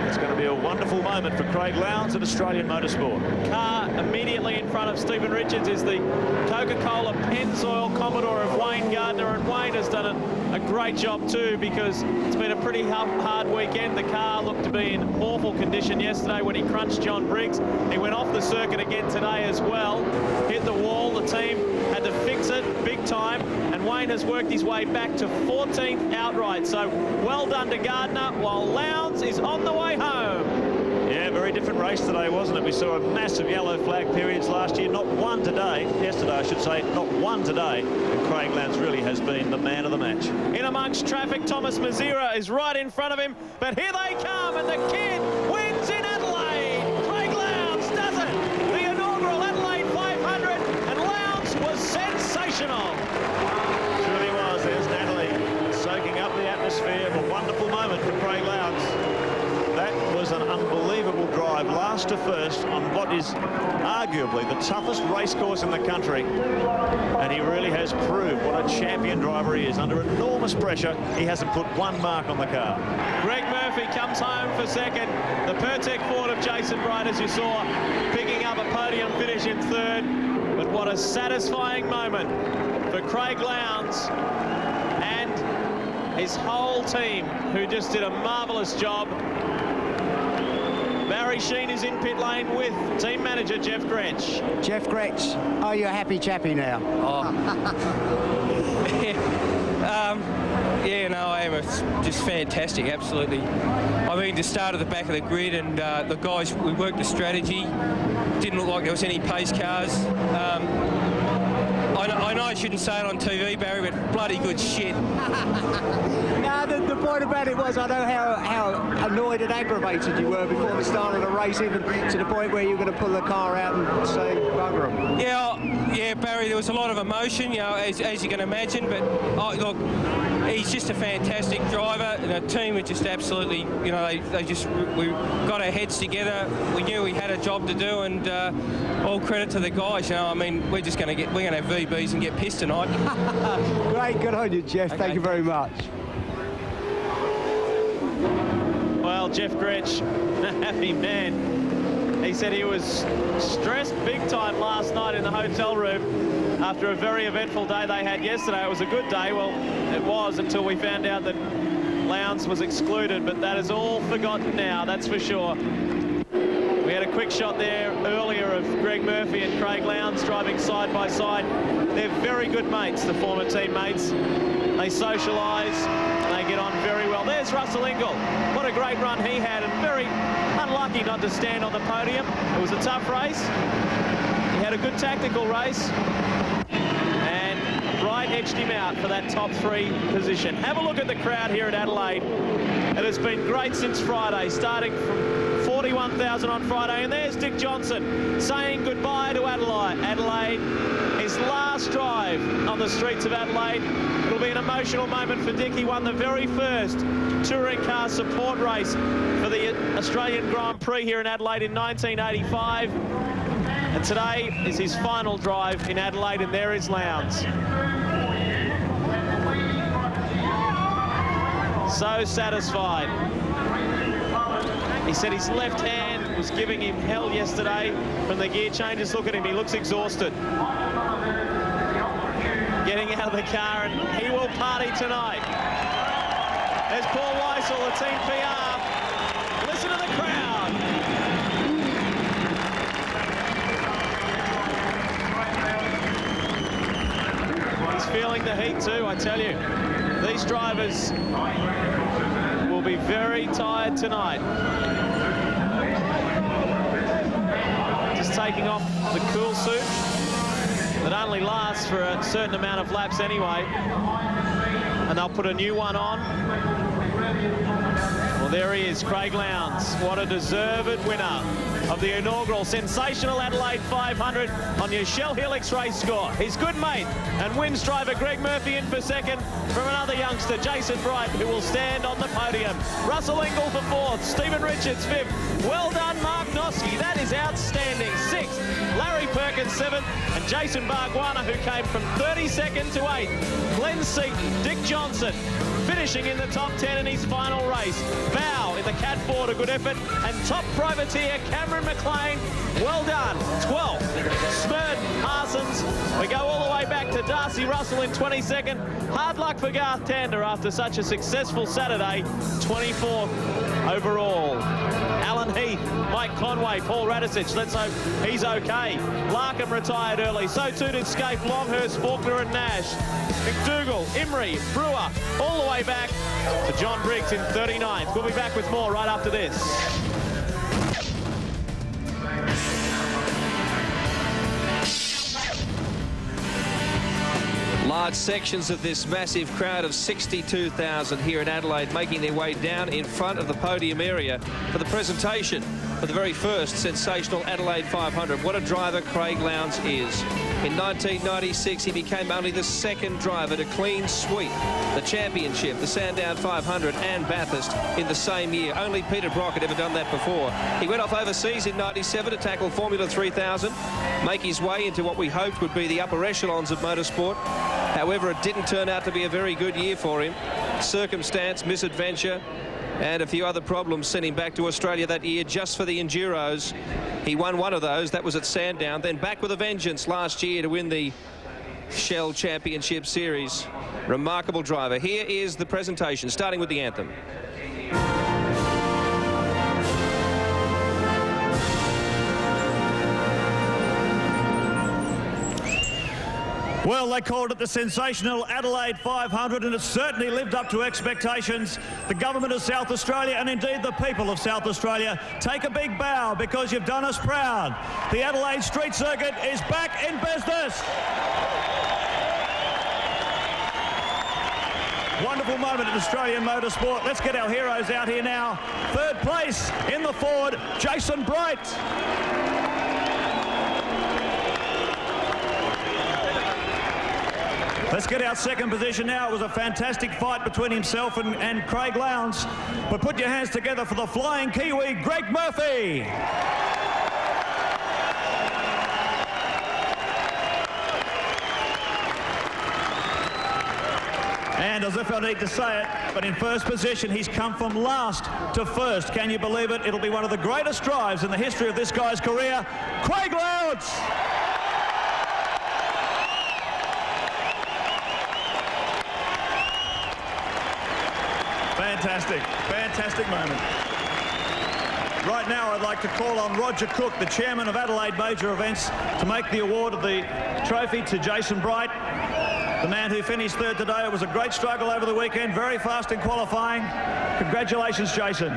it's going to be a wonderful moment for Craig Lowndes at Australian Motorsport. Car immediately in front of Stephen Richards is the Coca-Cola Pennzoil Commodore of Wayne Gardner, and Wayne has done a great job too because it's been a pretty hard weekend. The car looked to be in awful condition yesterday when he crunched John Briggs. He went off the circuit again today as well, hit the wall. The team had to fix it big time, and Wayne has worked his way back to 14th outright. So well done to Gardner, while Lowndes is on the way home. Yeah, very different race today, wasn't it? We saw a massive yellow flag periods last year. Not one today. Yesterday, I should say. Not one today. And Craig Lowndes really has been the man of the match. In amongst traffic, Thomas Mazira is right in front of him. But here they come, and the kid wins in Adelaide. Craig Lowndes does it. The inaugural Adelaide 500, and Lowndes was sensational. Craig Lowndes. That was an unbelievable drive, last to first, on what is arguably the toughest race course in the country. And he really has proved what a champion driver he is. Under enormous pressure, he hasn't put one mark on the car. Greg Murphy comes home for second. The Pertec Ford of Jason Bright, as you saw, picking up a podium finish in third. But what a satisfying moment for Craig Lowndes and his whole team, who just did a marvellous job. Barry Sheen is in pit lane with team manager Jeff Gretsch. Jeff Gretsch, are you a happy chappy now? Oh. Yeah, no, I am. It's just fantastic, absolutely. I mean, to start at the back of the grid, and the guys, we worked a strategy. Didn't look like there was any pace cars. I know I shouldn't say it on TV, Barry, but bloody good shit. No, the point about it was, I know how annoyed and aggravated you were before the start of the race, even to the point where you were going to pull the car out and say, bugger them. Yeah, Barry, there was a lot of emotion, you know, as you can imagine, but look, he's just a fantastic driver, and the team were just absolutely, you know, we got our heads together. We knew we had a job to do, and all credit to the guys. You know, I mean, we're going to have VBs and get pissed tonight. Great, good on you, Jeff. Okay, thank you very much. Well, Jeff Gretsch, a happy man. He said he was stressed big time last night in the hotel room after a very eventful day they had yesterday. It was a good day. Well, it was until we found out that Lowndes was excluded, but that is all forgotten now, that's for sure. We had a quick shot there earlier of Greg Murphy and Craig Lowndes driving side by side. They're very good mates, the former teammates. They socialise and they get on very well. There's Russell Ingall. What a great run he had, and very unlucky not to stand on the podium. It was a tough race. He had a good tactical race, and Bright edged him out for that top 3 position. Have a look at the crowd here at Adelaide. It has been great since Friday, starting from 41,000 on Friday, and there's Dick Johnson saying goodbye to Adelaide. His last drive on the streets of Adelaide. It'll be an emotional moment for Dick. He won the very first touring car support race for the Australian Grand Prix here in Adelaide in 1985. And today is his final drive in Adelaide, and there is Lowndes. So satisfied. He said his left hand was giving him hell yesterday from the gear changes. Look at him, he looks exhausted. Getting out of the car, and he will party tonight. There's Paul Weissel, the team PR. Listen to the crowd. He's feeling the heat too, I tell you. These drivers will be very tired tonight. Just taking off the cool suit that only lasts for a certain amount of laps anyway. And they'll put a new one on. Well, there he is, Craig Lowndes. What a deserved winner of the inaugural Sensational Adelaide 500 on your Shell Helix race score. His good mate and wins driver Greg Murphy in for second, from another youngster, Jason Bright, who will stand on the podium. Russell Ingall for fourth, Stephen Richards fifth. Well done, Mark Noski. That is outstanding. Sixth, Larry Perkins seventh, and Jason Bargwanna, who came from 32nd to 8th. Glenn Seaton, Dick Johnson, finishing in the top 10 in his final race. Bow in the Cat Ford, a good effort. And top privateer Cameron McLean, well done. 12th, Smurden Parsons. We go all the way back to Darcy Russell in 22nd. Hard luck for Garth Tander after such a successful Saturday. 24th overall. Alan Heath, Mike Conway, Paul Radisich. Let's hope he's okay. Larkham retired early. So too did Scape, Longhurst, Faulkner and Nash. McDougall, Imrie, Brewer, all the way back to John Briggs in 39th. We'll be back with more right after this. Large sections of this massive crowd of 62,000 here in Adelaide making their way down in front of the podium area for the presentation for the very first Sensational Adelaide 500. What a driver Craig Lowndes is. In 1996, he became only the second driver to clean sweep the championship, the Sandown 500 and Bathurst in the same year. Only Peter Brock had ever done that before. He went off overseas in 97 to tackle Formula 3000, make his way into what we hoped would be the upper echelons of motorsport. However, it didn't turn out to be a very good year for him. Circumstance, misadventure, and a few other problems sent him back to Australia that year just for the Enduros. He won one of those, that was at Sandown, then back with a vengeance last year to win the Shell Championship Series. Remarkable driver. Here is the presentation, starting with the anthem. Well, they called it the Sensational Adelaide 500, and it certainly lived up to expectations. The government of South Australia, and indeed the people of South Australia, take a big bow because you've done us proud. The Adelaide Street Circuit is back in business. Wonderful moment in Australian motorsport. Let's get our heroes out here now. Third place in the Ford, Jason Bright. Let's get our second position now. It was a fantastic fight between himself and Craig Lowndes. But put your hands together for the flying Kiwi, Greg Murphy. And as if I need to say it, but in first position, he's come from last to first. Can you believe it? It'll be one of the greatest drives in the history of this guy's career. Craig Lowndes! Fantastic, fantastic moment. Right now, I'd like to call on Roger Cook, the chairman of Adelaide Major Events, to make the award of the trophy to Jason Bright, the man who finished third today. It was a great struggle over the weekend, very fast in qualifying. Congratulations, Jason.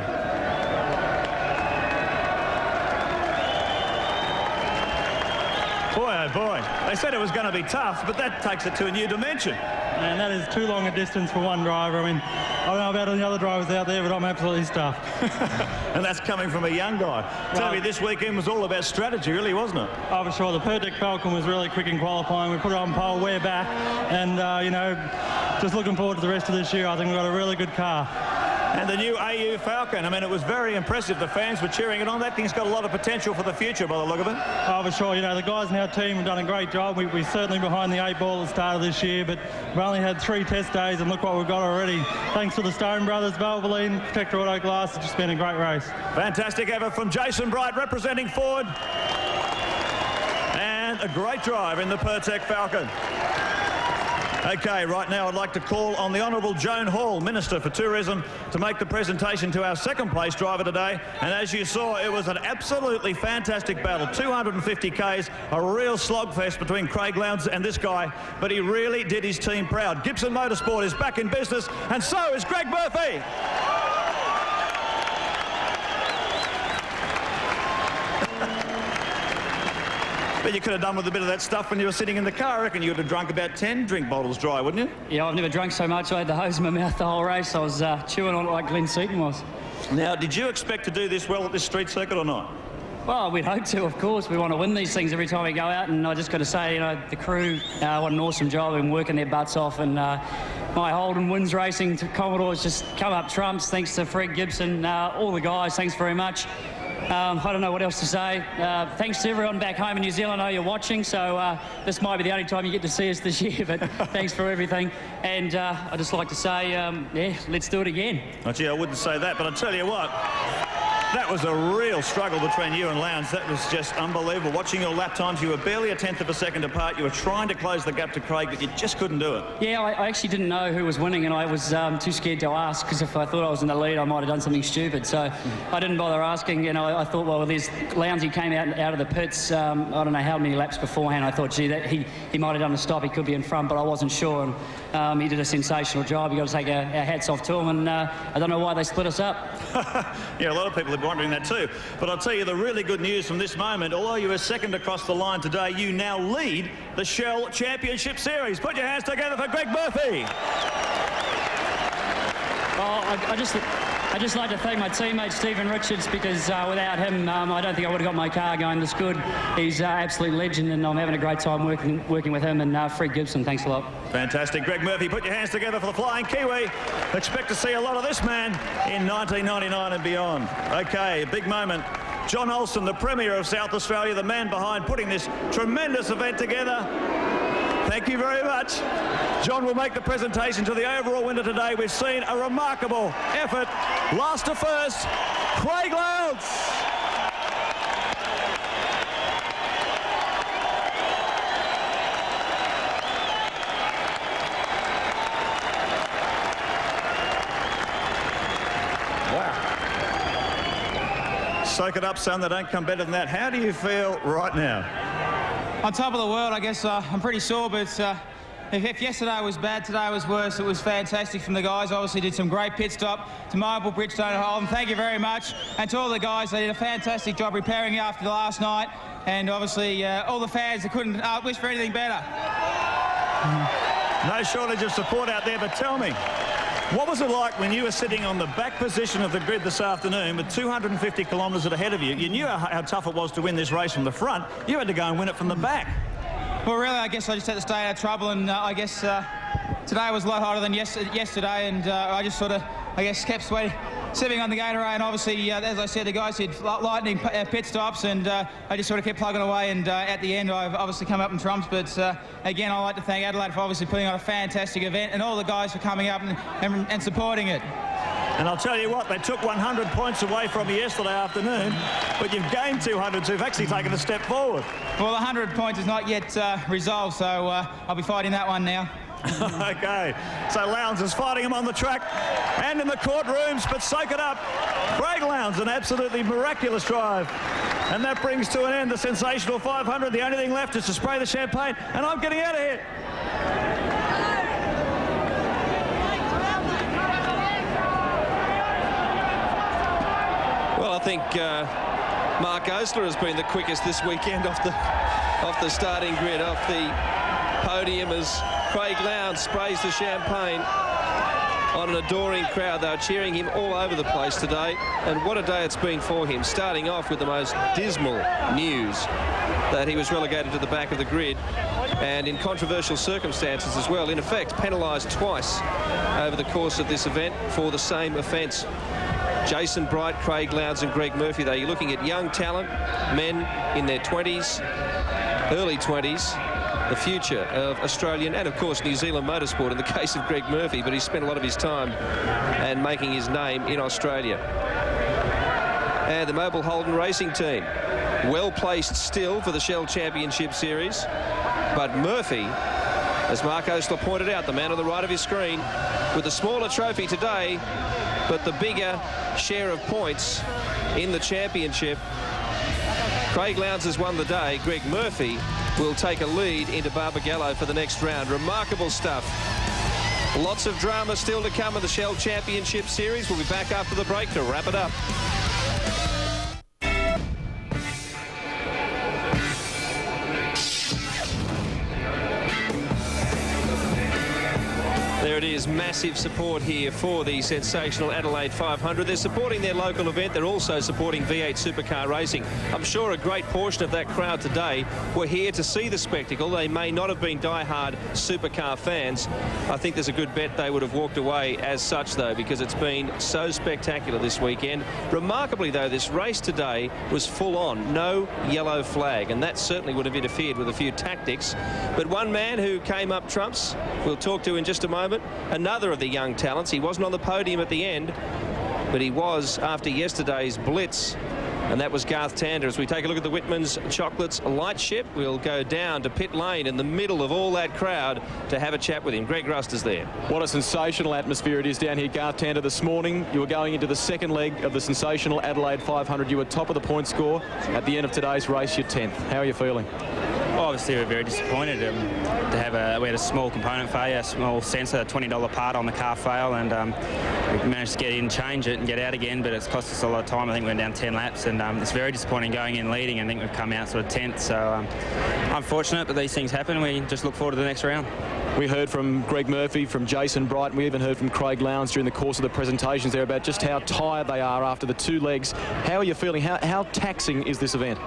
Boy, oh boy. They said it was going to be tough, but that takes it to a new dimension. Man, that is too long a distance for one driver. I mean, I don't know about any other drivers out there, but I'm absolutely stuffed. And that's coming from a young guy. Tell me, this weekend was all about strategy, really, wasn't it? Oh, for sure. The Pertec Falcon was really quick in qualifying. We put it on pole, we're back. And, you know, just looking forward to the rest of this year. I think we've got a really good car. And the new AU Falcon, I mean, it was very impressive. The fans were cheering it on. That thing's got a lot of potential for the future, by the look of it. Oh, for sure. You know, the guys in our team have done a great job. We're certainly behind the 8 ball at the start of this year, but we've only had 3 test days, and look what we've got already. Thanks to the Stone Brothers, Valvoline, Protector Auto Glass. It's just been a great race. Fantastic effort from Jason Bright, representing Ford. And a great drive in the Pertec Falcon. OK, right now I'd like to call on the Honourable Joan Hall, Minister for Tourism, to make the presentation to our second place driver today. And as you saw, it was an absolutely fantastic battle. 250 Ks, a real slogfest between Craig Lowndes and this guy, but he really did his team proud. Gibson Motorsport is back in business, and so is Greg Murphy. But you could have done with a bit of that stuff when you were sitting in the car. I reckon you would have drunk about 10 drink bottles dry, wouldn't you? Yeah, I've never drunk so much. I had the hose in my mouth the whole race. I was chewing on it like Glenn Seaton was. Now, did you expect to do this well at this street circuit or not? Well, we'd hope to, of course. We want to win these things every time we go out, and I just got to say, you know, the crew, what an awesome job. They've been working their butts off, and my Holden wins racing to Commodore's just come up trumps. Thanks to Fred Gibson, all the guys, thanks very much. I don't know what else to say. Thanks to everyone back home in New Zealand. I know you're watching, so this might be the only time you get to see us this year, but thanks for everything. And I'd just like to say, yeah, let's do it again. Oh, gee, I wouldn't say that, but I'll tell you what. That was a real struggle between you and Lowndes. That was just unbelievable. Watching your lap times, you were barely a tenth of a second apart. You were trying to close the gap to Craig, but you just couldn't do it. Yeah, I actually didn't know who was winning, and I was too scared to ask, because if I thought I was in the lead, I might have done something stupid. So I didn't bother asking, and I thought, well, there's Lowndes, he came out of the pits, I don't know how many laps beforehand. I thought, gee, that he might have done a stop. He could be in front, but I wasn't sure. And he did a sensational job. You've got to take our hats off to him, and I don't know why they split us up. Yeah, a lot of people are wondering that too. But I'll tell you the really good news from this moment. Although you were second across the line today, you now lead the Shell Championship Series. Put your hands together for Greg Murphy. Well, I I'd just like to thank my teammate Stephen Richards, because without him, I don't think I would have got my car going this good. He's an absolute legend, and I'm having a great time working with him, and Fred Gibson. Thanks a lot. Fantastic. Greg Murphy, put your hands together for the Flying Kiwi. Expect to see a lot of this man in 1999 and beyond. Okay, a big moment. John Olsen, the Premier of South Australia, the man behind putting this tremendous event together. Thank you very much. John will make the presentation to the overall winner today. We've seen a remarkable effort. Last to first, Craig Lowndes. Soak it up, son. They don't come better than that. How do you feel right now? On top of the world, I guess I'm pretty sore, but if yesterday was bad, today was worse. It was fantastic from the guys. Obviously did some great pit stop to Marble, Bridgestone and Holden. Thank you very much. And to all the guys, they did a fantastic job repairing after the last night. And obviously all the fans that couldn't wish for anything better. No shortage of support out there, but tell me, what was it like when you were sitting on the back position of the grid this afternoon with 250 kilometres ahead of you? You knew how tough it was to win this race from the front. You had to go and win it from the back. Well, really, I guess I just had to stay out of trouble, and I guess today was a lot harder than yesterday, and I just sort of, I guess, kept sipping on the Gatorade, and obviously, as I said, the guys did lightning pit stops, and I just sort of kept plugging away, and at the end, I've obviously come up in trumps, but again, I'd like to thank Adelaide for obviously putting on a fantastic event, and all the guys for coming up and supporting it. And I'll tell you what, they took 100 points away from you yesterday afternoon, but you've gained 200, so you've actually taken a step forward. Well, the 100 points is not yet resolved, so I'll be fighting that one now. Okay, so Lowndes is fighting him on the track and in the courtrooms, but soak it up. Craig Lowndes, an absolutely miraculous drive. And that brings to an end the Sensational 500. The only thing left is to spray the champagne, and I'm getting out of here. Well, I think Mark Osler has been the quickest this weekend off the starting grid, off the podium, as Craig Lowndes sprays the champagne on an adoring crowd. They were cheering him all over the place today, and what a day it's been for him, starting off with the most dismal news that he was relegated to the back of the grid, and in controversial circumstances as well, in effect penalised twice over the course of this event for the same offence. Jason Bright, Craig Lowndes and Greg Murphy, though, you're looking at young talent, men in their 20s, early 20s, the future of Australian and, of course, New Zealand motorsport in the case of Greg Murphy, but he spent a lot of his time and making his name in Australia. And the Mobile Holden racing team, well placed still for the Shell Championship Series, but Murphy, as Mark Osler pointed out, the man on the right of his screen, with the smaller trophy today, but the bigger share of points in the championship. Craig Lowndes has won the day. Greg Murphy will take a lead into Barbagallo for the next round. Remarkable stuff. Lots of drama still to come in the Shell Championship Series. We'll be back after the break to wrap it up. There it is, massive support here for the Sensational Adelaide 500. They're supporting their local event. They're also supporting V8 Supercar racing. I'm sure a great portion of that crowd today were here to see the spectacle. They may not have been die-hard supercar fans. I think there's a good bet they would have walked away as such, though, because it's been so spectacular this weekend. Remarkably, though, this race today was full on, no yellow flag, and that certainly would have interfered with a few tactics. But one man who came up trumps, we'll talk to in just a moment, another of the young talents. He wasn't on the podium at the end, but he was after yesterday's blitz, and that was Garth Tander. As we take a look at the Whitman's Chocolates light ship, we'll go down to pit lane in the middle of all that crowd to have a chat with him. Greg Rust is there. What a sensational atmosphere it is down here, Garth Tander. This morning you were going into the second leg of the Sensational Adelaide 500. You were top of the point score. At the end of today's race, you're 10th. How are you feeling? Obviously, we're very disappointed to have we had a small component failure, a small sensor, a $20 part on the car fail, and we managed to get in, change it, and get out again. But it's cost us a lot of time. I think we went down 10 laps, and it's very disappointing going in leading. I think we've come out sort of 10th. So unfortunate, but these things happen. We just look forward to the next round. We heard from Greg Murphy, from Jason Bright, and we even heard from Craig Lowndes during the course of the presentations there about just how tired they are after the 2 legs. How are you feeling? How taxing is this event?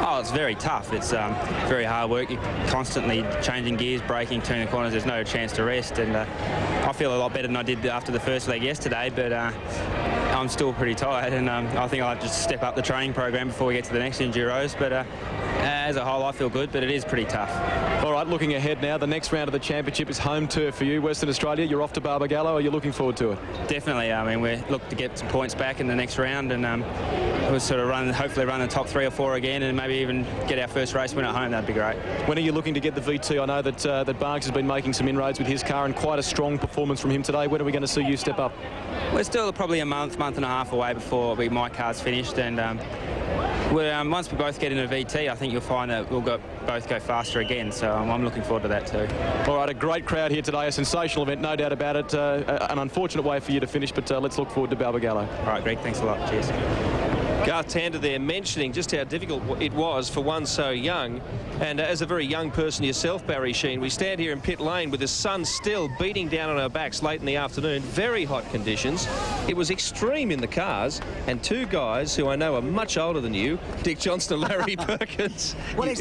Oh, it's very tough. It's very hard work. You're constantly changing gears, braking, turning corners. There's no chance to rest, and I feel a lot better than I did after the first leg yesterday, but I'm still pretty tired, and I think I'll have to just step up the training program before we get to the next Enduros, but as a whole I feel good, but it is pretty tough. All right, looking ahead now, the next round of the championship is home turf for you, Western Australia. You're off to Barbagallo. Are you looking forward to it? Definitely. I mean, we look to get some points back in the next round, and we'll sort of hopefully run the top 3 or 4 again, and maybe even get our first race win at home. That'd be great. When are you looking to get the VT? I know that that Barks has been making some inroads with his car, and quite a strong performance from him today. When are we going to see you step up? We're still probably a month and a half away before my car's finished, and once we both get in a VT, I think you'll find that we'll both go faster again, so I'm looking forward to that too. All right, a great crowd here today, a sensational event, no doubt about it. An unfortunate way for you to finish, but let's look forward to Barbagallo. All right, Greg, thanks a lot. Cheers. Garth Tander there mentioning just how difficult it was for one so young. And as a very young person yourself, Barry Sheen, we stand here in pit lane with the sun still beating down on our backs late in the afternoon. Very hot conditions. It was extreme in the cars, and 2 guys who I know are much older than you, Dick Johnson and Larry Perkins.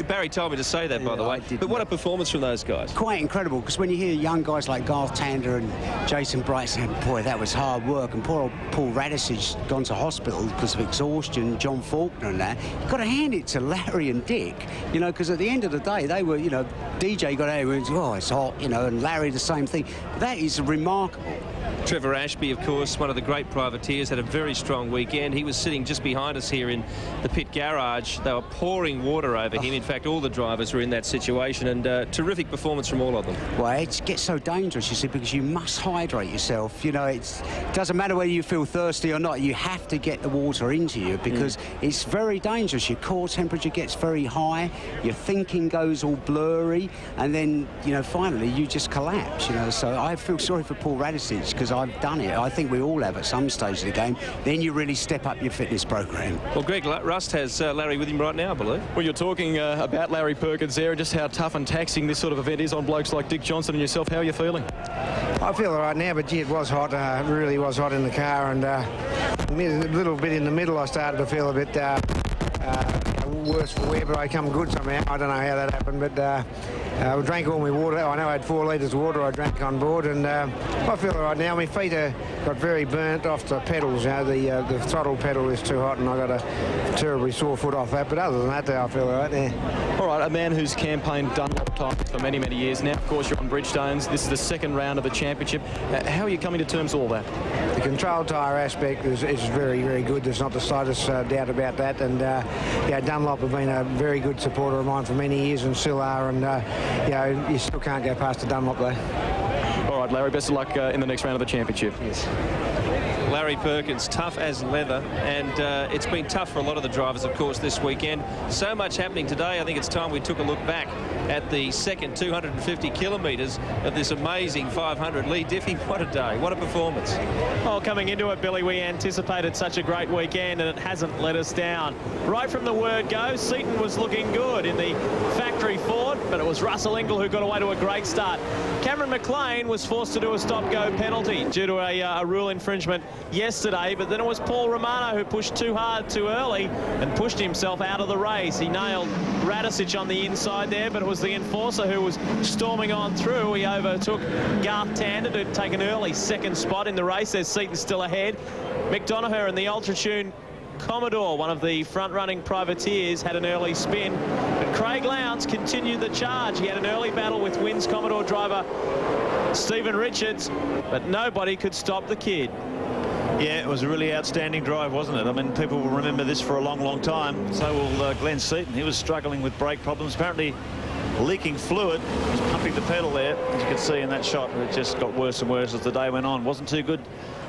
Barry told me to say that, by the way. But what a performance from those guys. Quite incredible, because when you hear young guys like Garth Tander and Jason Bright saying, boy, that was hard work, and poor old Paul Radisich gone to hospital because of exhaustion, John Faulkner and that, you've got to hand it to Larry and Dick, you know, because at the end of the day, they were, you know, DJ got out and went, oh, it's hot, you know, and Larry the same thing. That is remarkable. Trevor Ashby, of course, one of the great privateers, had a very strong weekend. He was sitting just behind us here in the pit garage. They were pouring water over him. In fact, all the drivers were in that situation, and terrific performance from all of them. Well, it gets so dangerous, you see, because you must hydrate yourself. You know, it doesn't matter whether you feel thirsty or not. You have to get the water into you, because it's very dangerous. Your core temperature gets very high, your thinking goes all blurry, and then, you know, finally you just collapse, you know. So I feel sorry for Paul Radisich, because I've done it. I think we all have at some stage of the game. Then you really step up your fitness program. Well, Greg Rust has Larry with him right now, I believe. Well, you're talking about Larry Perkins there, and just how tough and taxing this sort of event is on blokes like Dick Johnson and yourself. How are you feeling? I feel all right now, but gee, it was hot. It really was hot in the car, and a little bit in the middle I started to feel a bit worse for wear, but I come good somehow. I don't know how that happened, but I drank all my water. I know I had 4 litres of water I drank on board, and I feel all right now. My feet got very burnt off the pedals. You know, the throttle pedal is too hot, and I got a terribly sore foot off that. But other than that, I feel all right there. All right, a man who's campaigned Dunlop tyres for many, many years now. Of course, you're on Bridgestones. This is the 2nd round of the championship. How are you coming to terms with all that? The control tyre aspect is very, very good. There's not the slightest doubt about that. And yeah, Dunlop have been a very good supporter of mine for many years, and still are. And yeah, you still can't go past the Dunlop though. All right, Larry, best of luck in the next round of the championship. Yes. Larry Perkins, tough as leather, and it's been tough for a lot of the drivers, of course, this weekend. So much happening today. I think it's time we took a look back at the second 250 kilometres of this amazing 500. Lee Diffie, what a day, what a performance. Well, coming into it, Billy, we anticipated such a great weekend, and it hasn't let us down. Right from the word go, Seaton was looking good in the factory Ford, but it was Russell Ingall who got away to a great start. Cameron McLean was forced to do a stop-go penalty due to a rule infringement yesterday, but then it was Paul Romano who pushed too hard too early and pushed himself out of the race. He nailed Radisich on the inside there, but it was the enforcer who was storming on through. He overtook Garth Tander to take an early 2nd spot in the race. There's Seaton still ahead. McDonough and the Ultratune Commodore, one of the front-running privateers, had an early spin, but Craig Lowndes continued the charge. He had an early battle with Wynn's Commodore driver Stephen Richards, but nobody could stop the kid. Yeah, it was a really outstanding drive, wasn't it? I mean, people will remember this for a long, long time. So will Glenn Seaton. He was struggling with brake problems, apparently leaking fluid. He was pumping the pedal there, as you can see in that shot. It just got worse and worse as the day went on. Wasn't too good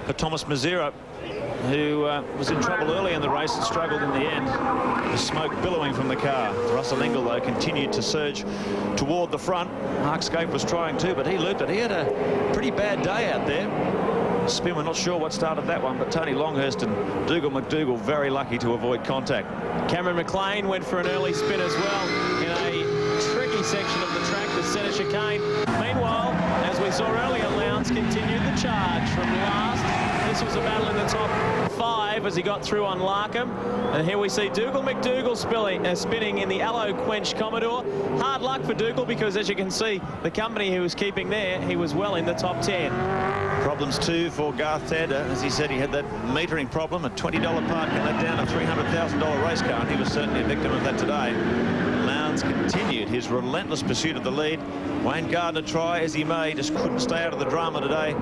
for Thomas Mazera, who was in trouble early in the race and struggled in the end. The smoke billowing from the car. Russell Ingall, though, continued to surge toward the front. Mark Scape was trying too, but he looped it. He had a pretty bad day out there. Spin, we're not sure what started that one, but Tony Longhurst and Dougal McDougall very lucky to avoid contact. Cameron McLean went for an early spin as well in a tricky section of the track. The centre chicane. Meanwhile, as we saw earlier, Lowndes continued the charge from last. This was a battle in the top 5 as he got through on Larkham. And here we see Dougal McDougall spinning in the Aloe Quench Commodore. Hard luck for Dougal because, as you can see, the company he was keeping there, he was well in the top 10. Problems too for Garth Tander. As he said, he had that metering problem, a $20 part can let down a $300,000 race car, and he was certainly a victim of that today. Lowndes continued his relentless pursuit of the lead. Wayne Gardner, try as he may, just couldn't stay out of the drama today.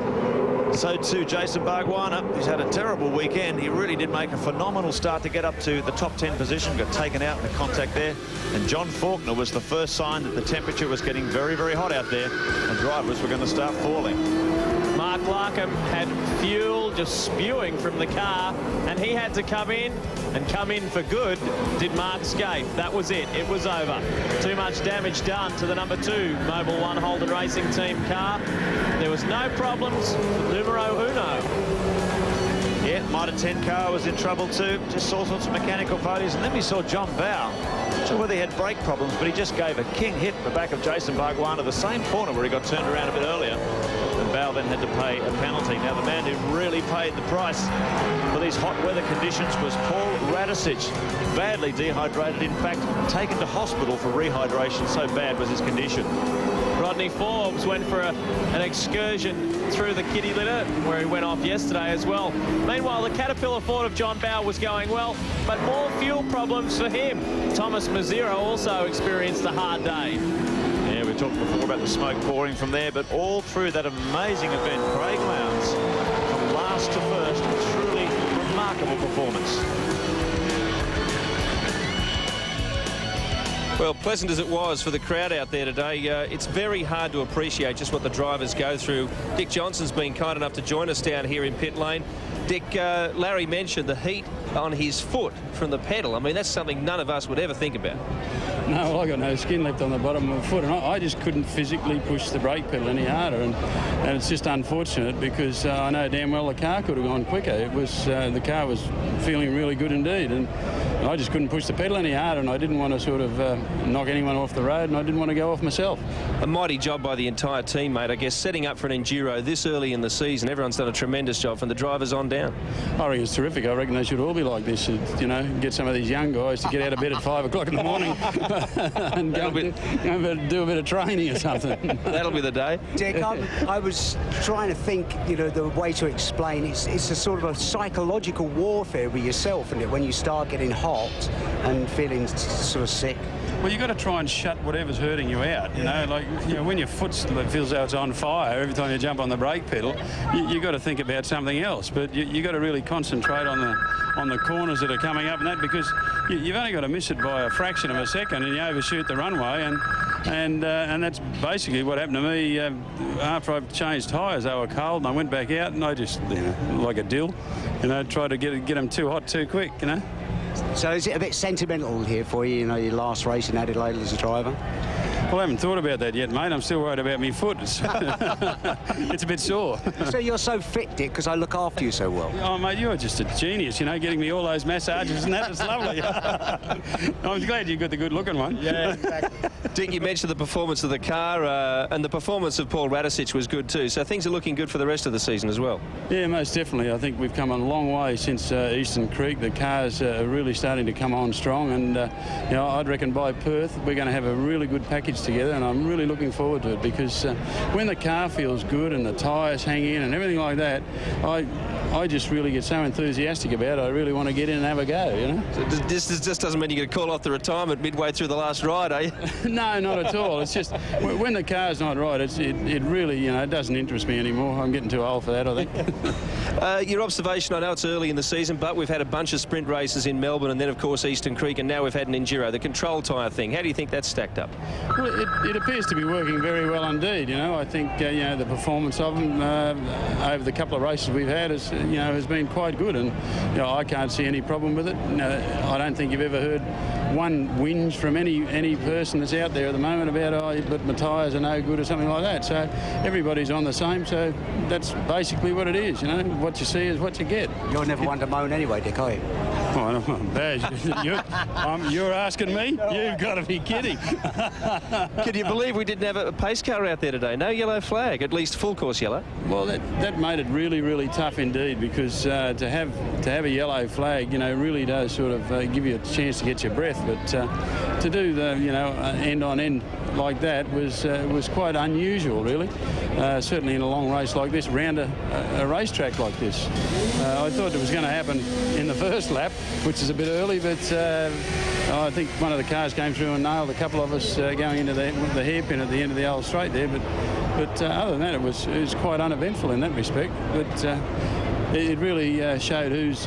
So too Jason Bargwanna, who's had a terrible weekend. He really did make a phenomenal start to get up to the top 10 position, got taken out in the contact there. And John Faulkner was the first sign that the temperature was getting very, very hot out there and drivers were going to start falling. Mark Larkham had fuel just spewing from the car, and he had to come in for good. Did Mark Scaife. That was it. It was over. Too much damage done to the number 2 Mobil 1 Holden Racing Team car. There was no problems with numero uno. Yeah, Mitre 10 car was in trouble too. Just saw sorts of mechanical failures. And then we saw John Bowe. Not sure whether he had brake problems, but he just gave a king hit in the back of Jason Bargwanna, the same corner where he got turned around a bit earlier. And Bowe then had to pay a penalty. Now, the man who really paid the price for these hot weather conditions was Paul Radicic. Badly dehydrated, in fact, taken to hospital for rehydration. So bad was his condition. Rodney Forbes went for an excursion through the kitty litter, where he went off yesterday as well. Meanwhile, the Caterpillar Ford of John Bowe was going well, but more fuel problems for him. Thomas Mazzero also experienced a hard day. Yeah, we talked before about the smoke pouring from there, but all through that amazing event, Craig Lowndes, from last to first, truly remarkable performance. Well, pleasant as it was for the crowd out there today, it's very hard to appreciate just what the drivers go through. Dick Johnson's been kind enough to join us down here in pit lane. Dick, Larry mentioned the heat on his foot from the pedal. I mean, that's something none of us would ever think about. No, well, I got no skin left on the bottom of my foot, and I just couldn't physically push the brake pedal any harder, and it's just unfortunate because I know damn well the car could have gone quicker. It was the car was feeling really good indeed, and I just couldn't push the pedal any harder, and I didn't want to sort of knock anyone off the road, and I didn't want to go off myself. A mighty job by the entire team, mate. I guess setting up for an enduro this early in the season, everyone's done a tremendous job from the drivers on down. I reckon it's terrific. I reckon they should all be like this, you know, get some of these young guys to get out of bed at 5 o'clock in the morning and go and do a bit of training or something. That'll be the day. Dick, I was trying to think, you know, the way to explain it's a sort of a psychological warfare with yourself, isn't it, when you start getting hot and feeling sort of sick. Well, you've got to try and shut whatever's hurting you out, you know, like, you know, when your foot feels like it's on fire every time you jump on the brake pedal, you've got to think about something else, but you've got to really concentrate on the corners that are coming up and that, because you've only got to miss it by a fraction of a second and you overshoot the runway, and that's basically what happened to me after I've changed tyres. They were cold and I went back out and I just, you know, like a dill, you know, tried to get them too hot too quick, you know. So is it a bit sentimental here for you, you know, your last race in Adelaide as a driver? Well, I haven't thought about that yet, mate. I'm still worried about my foot. It's a bit sore. So you're so fit, Dick, because I look after you so well. Oh, mate, you're just a genius, you know, getting me all those massages and that. It's lovely. I'm glad you got the good-looking one. Yeah, exactly. Dick, you mentioned the performance of the car, and the performance of Paul Radicic was good too, so things are looking good for the rest of the season as well. Yeah, most definitely. I think we've come a long way since Eastern Creek. The cars are really starting to come on strong, and you know, I'd reckon by Perth we're going to have a really good package together, and I'm really looking forward to it, because when the car feels good and the tyres hang in and everything like that, I just really get so enthusiastic about it. I really want to get in and have a go, you know. So this just doesn't mean you're going to call off the retirement midway through the last ride, are you? No, not at all. It's just when the car's not right, it really, you know, it doesn't interest me anymore. I'm getting too old for that, I think. Your observation, I know it's early in the season, but we've had a bunch of sprint races in Melbourne and then, of course, Eastern Creek, and now we've had an enduro, the control tyre thing. How do you think that's stacked up? Well, it appears to be working very well indeed, you know. I think, you know, the performance of them over the couple of races we've had has been quite good, and, you know, I can't see any problem with it. I don't think you've ever heard one whinge from any person that's out there at the moment about, oh, but my tyres are no good or something like that. So everybody's on the same, so that's basically what it is, you know. What you see is what you get. You're never one to moan anyway, Dick, are you? Oh, no, badge. You're asking me? You've got to be kidding. Can you believe we didn't have a pace car out there today? No yellow flag, at least full course yellow. Well, that made it really, really tough indeed, because to have a yellow flag, really does sort of give you a chance to get your breath. But to do the, end on end like that was quite unusual, really. Certainly in a long race like this, round a racetrack like this. I thought it was going to happen in the first lap, which is a bit early, but I think one of the cars came through and nailed a couple of us going into the hairpin at the end of the old straight there. But other than that, it was quite uneventful in that respect. But it really showed who's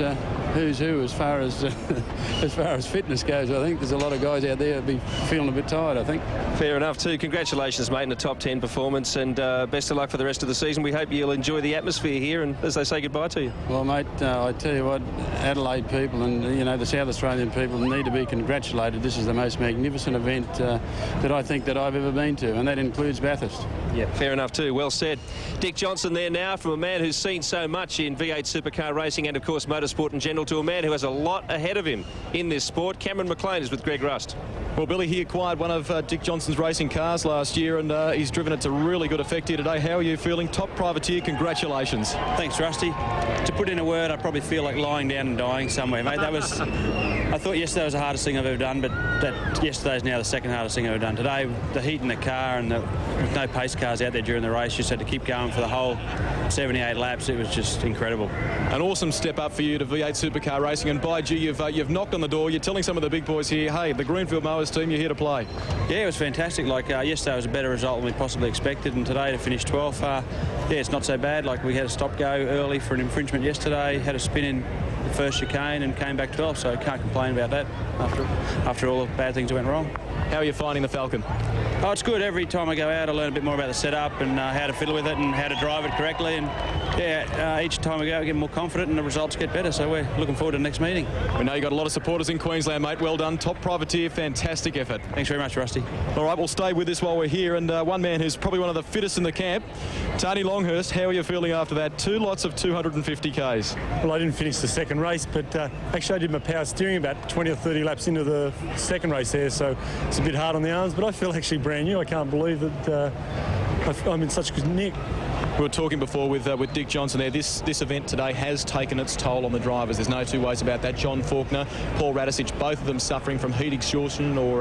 who as far as fitness goes. I think there's a lot of guys out there who'll be feeling a bit tired, I think. Fair enough too. Congratulations, mate, in a top 10 performance, and best of luck for the rest of the season. We hope you'll enjoy the atmosphere here, and as they say goodbye to you. Well, mate, I tell you what, Adelaide people and the South Australian people need to be congratulated. This is the most magnificent event that I think that I've ever been to, and that includes Bathurst. Yeah, fair enough too. Well said. Dick Johnson there now, from a man who's seen so much in V8 supercar racing and of course motorsport in general, to a man who has a lot ahead of him in this sport. Cameron McLean is with Greg Rust. Well, Billy, he acquired one of Dick Johnson's racing cars last year, and he's driven it to really good effect here today. How are you feeling? Top privateer, congratulations. Thanks, Rusty. To put in a word, I probably feel like lying down and dying somewhere, mate. I thought yesterday was the hardest thing I've ever done, but yesterday's now the second hardest thing I've ever done. Today, the heat in the car and with no pace cars out there during the race, just had to keep going for the whole 78 laps. It was just incredible. An awesome step up for you to V8 supercar racing, and by gee, you've knocked on the door. You're telling some of the big boys here, hey, the Greenfield Mowers team, you're here to play. Yeah, it was fantastic. Like yesterday was a better result than we possibly expected, and today to finish 12th, yeah, it's not so bad. Like we had a stop-go early for an infringement yesterday, had a spin in the first chicane and came back 12th, so I can't complain about that after all the bad things that went wrong. How are you finding the Falcon? Oh, it's good. Every time I go out, I learn a bit more about the setup and how to fiddle with it and how to drive it correctly. And yeah, each time I go, I get more confident and the results get better. So we're looking forward to the next meeting. We know you've got a lot of supporters in Queensland, mate. Well done. Top privateer, fantastic effort. Thanks very much, Rusty. All right, we'll stay with this while we're here. And one man who's probably one of the fittest in the camp, Tony Longhurst. How are you feeling after that? 2 lots of 250 Ks. Well, I didn't finish the second race, but actually I did my power steering about 20 or 30 laps into the second race there, so it's a bit hard on the arms, but I feel actually brand new. I can't believe that I'm in such good nick. We were talking before with Dick Johnson there. This event today has taken its toll on the drivers. There's no two ways about that. John Faulkner, Paul Radisich, both of them suffering from heat exhaustion, or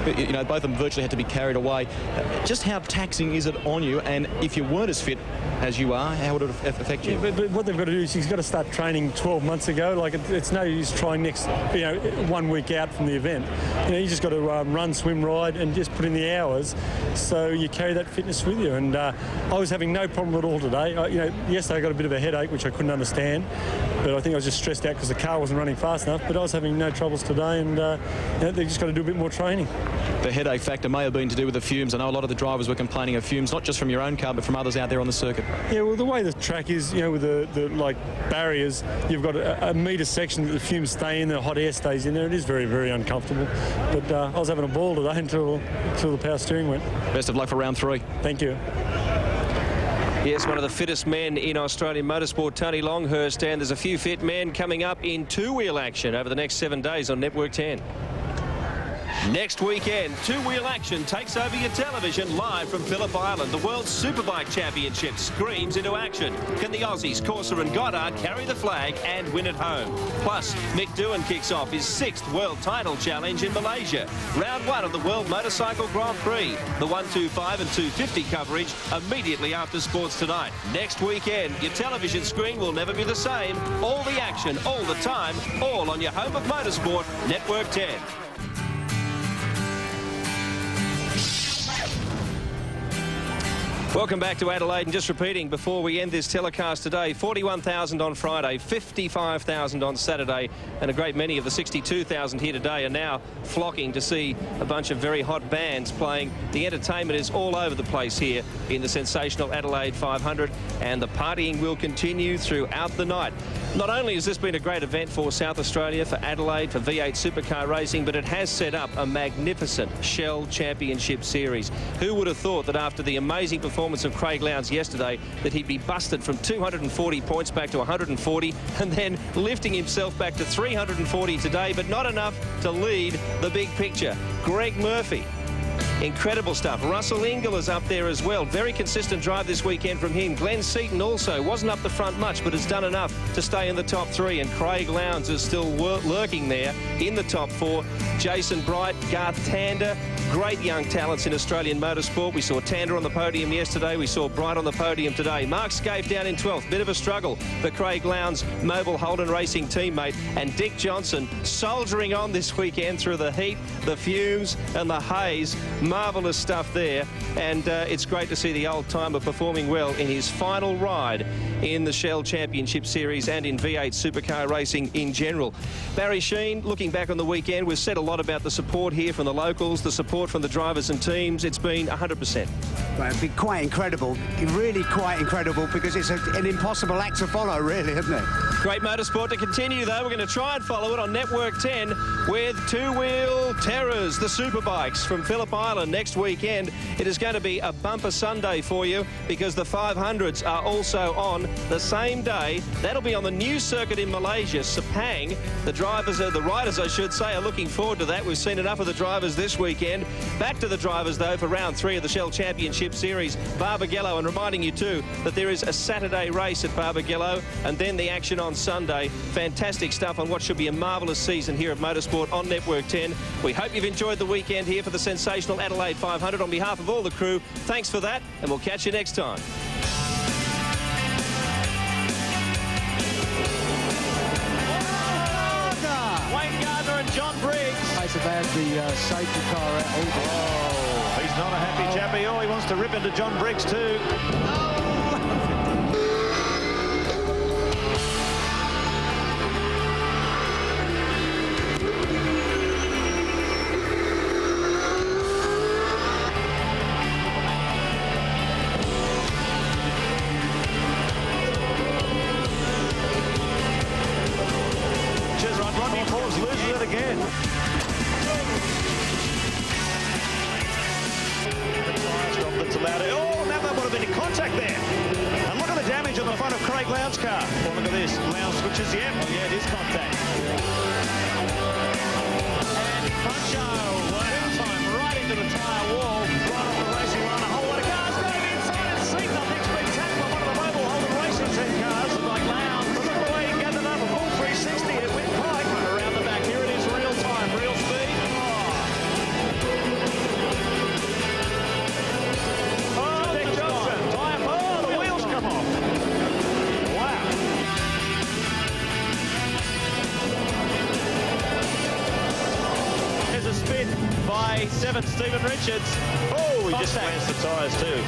both of them virtually had to be carried away. Just how taxing is it on you? And if you weren't as fit as you are, how would it affect you? Yeah, but what they've got to do is he's got to start training 12 months ago. Like it's no use trying next, 1 week out from the event. You just got to run, swim, ride, and just put in the hours, so you carry that fitness with you. And I was having no problem at all today. Yesterday I got a bit of a headache, which I couldn't understand, but I think I was just stressed out because the car wasn't running fast enough. But I was having no troubles today, and they just got to do a bit more training. The headache factor may have been to do with the fumes. I know a lot of the drivers were complaining of fumes, not just from your own car, but from others out there on the circuit. Yeah, well, the way the track is, with the barriers, you've got a metre section that the fumes stay in, the hot air stays in there. It is very, very uncomfortable. But I was having a ball today until the power steering went. Best of luck for round 3. Thank you. Yes, one of the fittest men in Australian motorsport, Tony Longhurst, and there's a few fit men coming up in two-wheel action over the next 7 days on Network 10. Next weekend, two-wheel action takes over your television live from Phillip Island. The World Superbike Championship screams into action. Can the Aussies, Corser and Goddard, carry the flag and win at home? Plus, Mick Doohan kicks off his 6th World Title Challenge in Malaysia. Round 1 of the World Motorcycle Grand Prix. The 125 and 250 coverage immediately after Sports Tonight. Next weekend, your television screen will never be the same. All the action, all the time, all on your home of motorsport, Network 10. Welcome back to Adelaide, and just repeating before we end this telecast today, 41,000 on Friday, 55,000 on Saturday, and a great many of the 62,000 here today are now flocking to see a bunch of very hot bands playing. The entertainment is all over the place here in the Sensational Adelaide 500, and the partying will continue throughout the night. Not only has this been a great event for South Australia, for Adelaide, for V8 supercar racing, but it has set up a magnificent Shell Championship Series. Who would have thought that after the amazing performance performance of Craig Lowndes yesterday that he'd be busted from 240 points back to 140 and then lifting himself back to 340 today, but not enough to lead the big picture. Greg Murphy, incredible stuff. Russell Ingall is up there as well. Very consistent drive this weekend from him. Glenn Seaton also wasn't up the front much, but has done enough to stay in the top 3. And Craig Lowndes is still lurking there in the top 4. Jason Bright, Garth Tander, great young talents in Australian motorsport. We saw Tander on the podium yesterday. We saw Bright on the podium today. Mark Scaife down in 12th. Bit of a struggle for Craig Lowndes' Mobile Holden Racing teammate. And Dick Johnson soldiering on this weekend through the heat, the fumes and the haze. Marvellous stuff there. And it's great to see the old-timer performing well in his final ride in the Shell Championship Series and in V8 Supercar racing in general. Barry Sheen, looking back on the weekend, we've said a lot about the support here from the locals, the support from the drivers and teams. It's been 100%. Well, it's been quite incredible, really quite incredible, because it's an impossible act to follow, really, isn't it? Great motorsport to continue, though. We're going to try and follow it on Network 10 with two-wheel terrors, the Superbikes from Phillip Island next weekend. It is going to be a bumper Sunday for you because the 500s are also on the same day. That'll be on the new circuit in Malaysia, Sepang. The riders, I should say, are looking forward to that. We've seen enough of the drivers this weekend. Back to the drivers, though, for round 3 of the Shell Championship Series. Barbagallo, and reminding you, too, that there is a Saturday race at Barbagallo and then the action on Sunday. Fantastic stuff on what should be a marvellous season here at Motorsport on Network 10. We hope you've enjoyed the weekend here for the Sensational Adelaide 500. On behalf of all the crew, thanks for that, and we'll catch you next time. Wayne Gardner and John Briggs. Nice to have the safety car out. Oh, he's not a happy chappy. Oh, he wants to rip into John Briggs too. Again. Oh, now that would have been in contact there. And look at the damage on the front of Craig Lowndes' car. Oh, look at this. Lowndes switches, yep. Oh, yeah, it is contact. And Puncho, wow, time right into the tyre wall, right on the racing line. A whole lot of cars going inside and seat. Nothing spectacular. One of the Mobile Holden Racing team cars like Lowndes. Look at the way he gathered up a full 360 and went Pike around the back. Here it is, real time, real speed. Oh, Dick Johnson. Tyre, oh, the wheels come off. Wow. There's a spin by 7th Stephen Richards. Oh, he just lands the tyres too.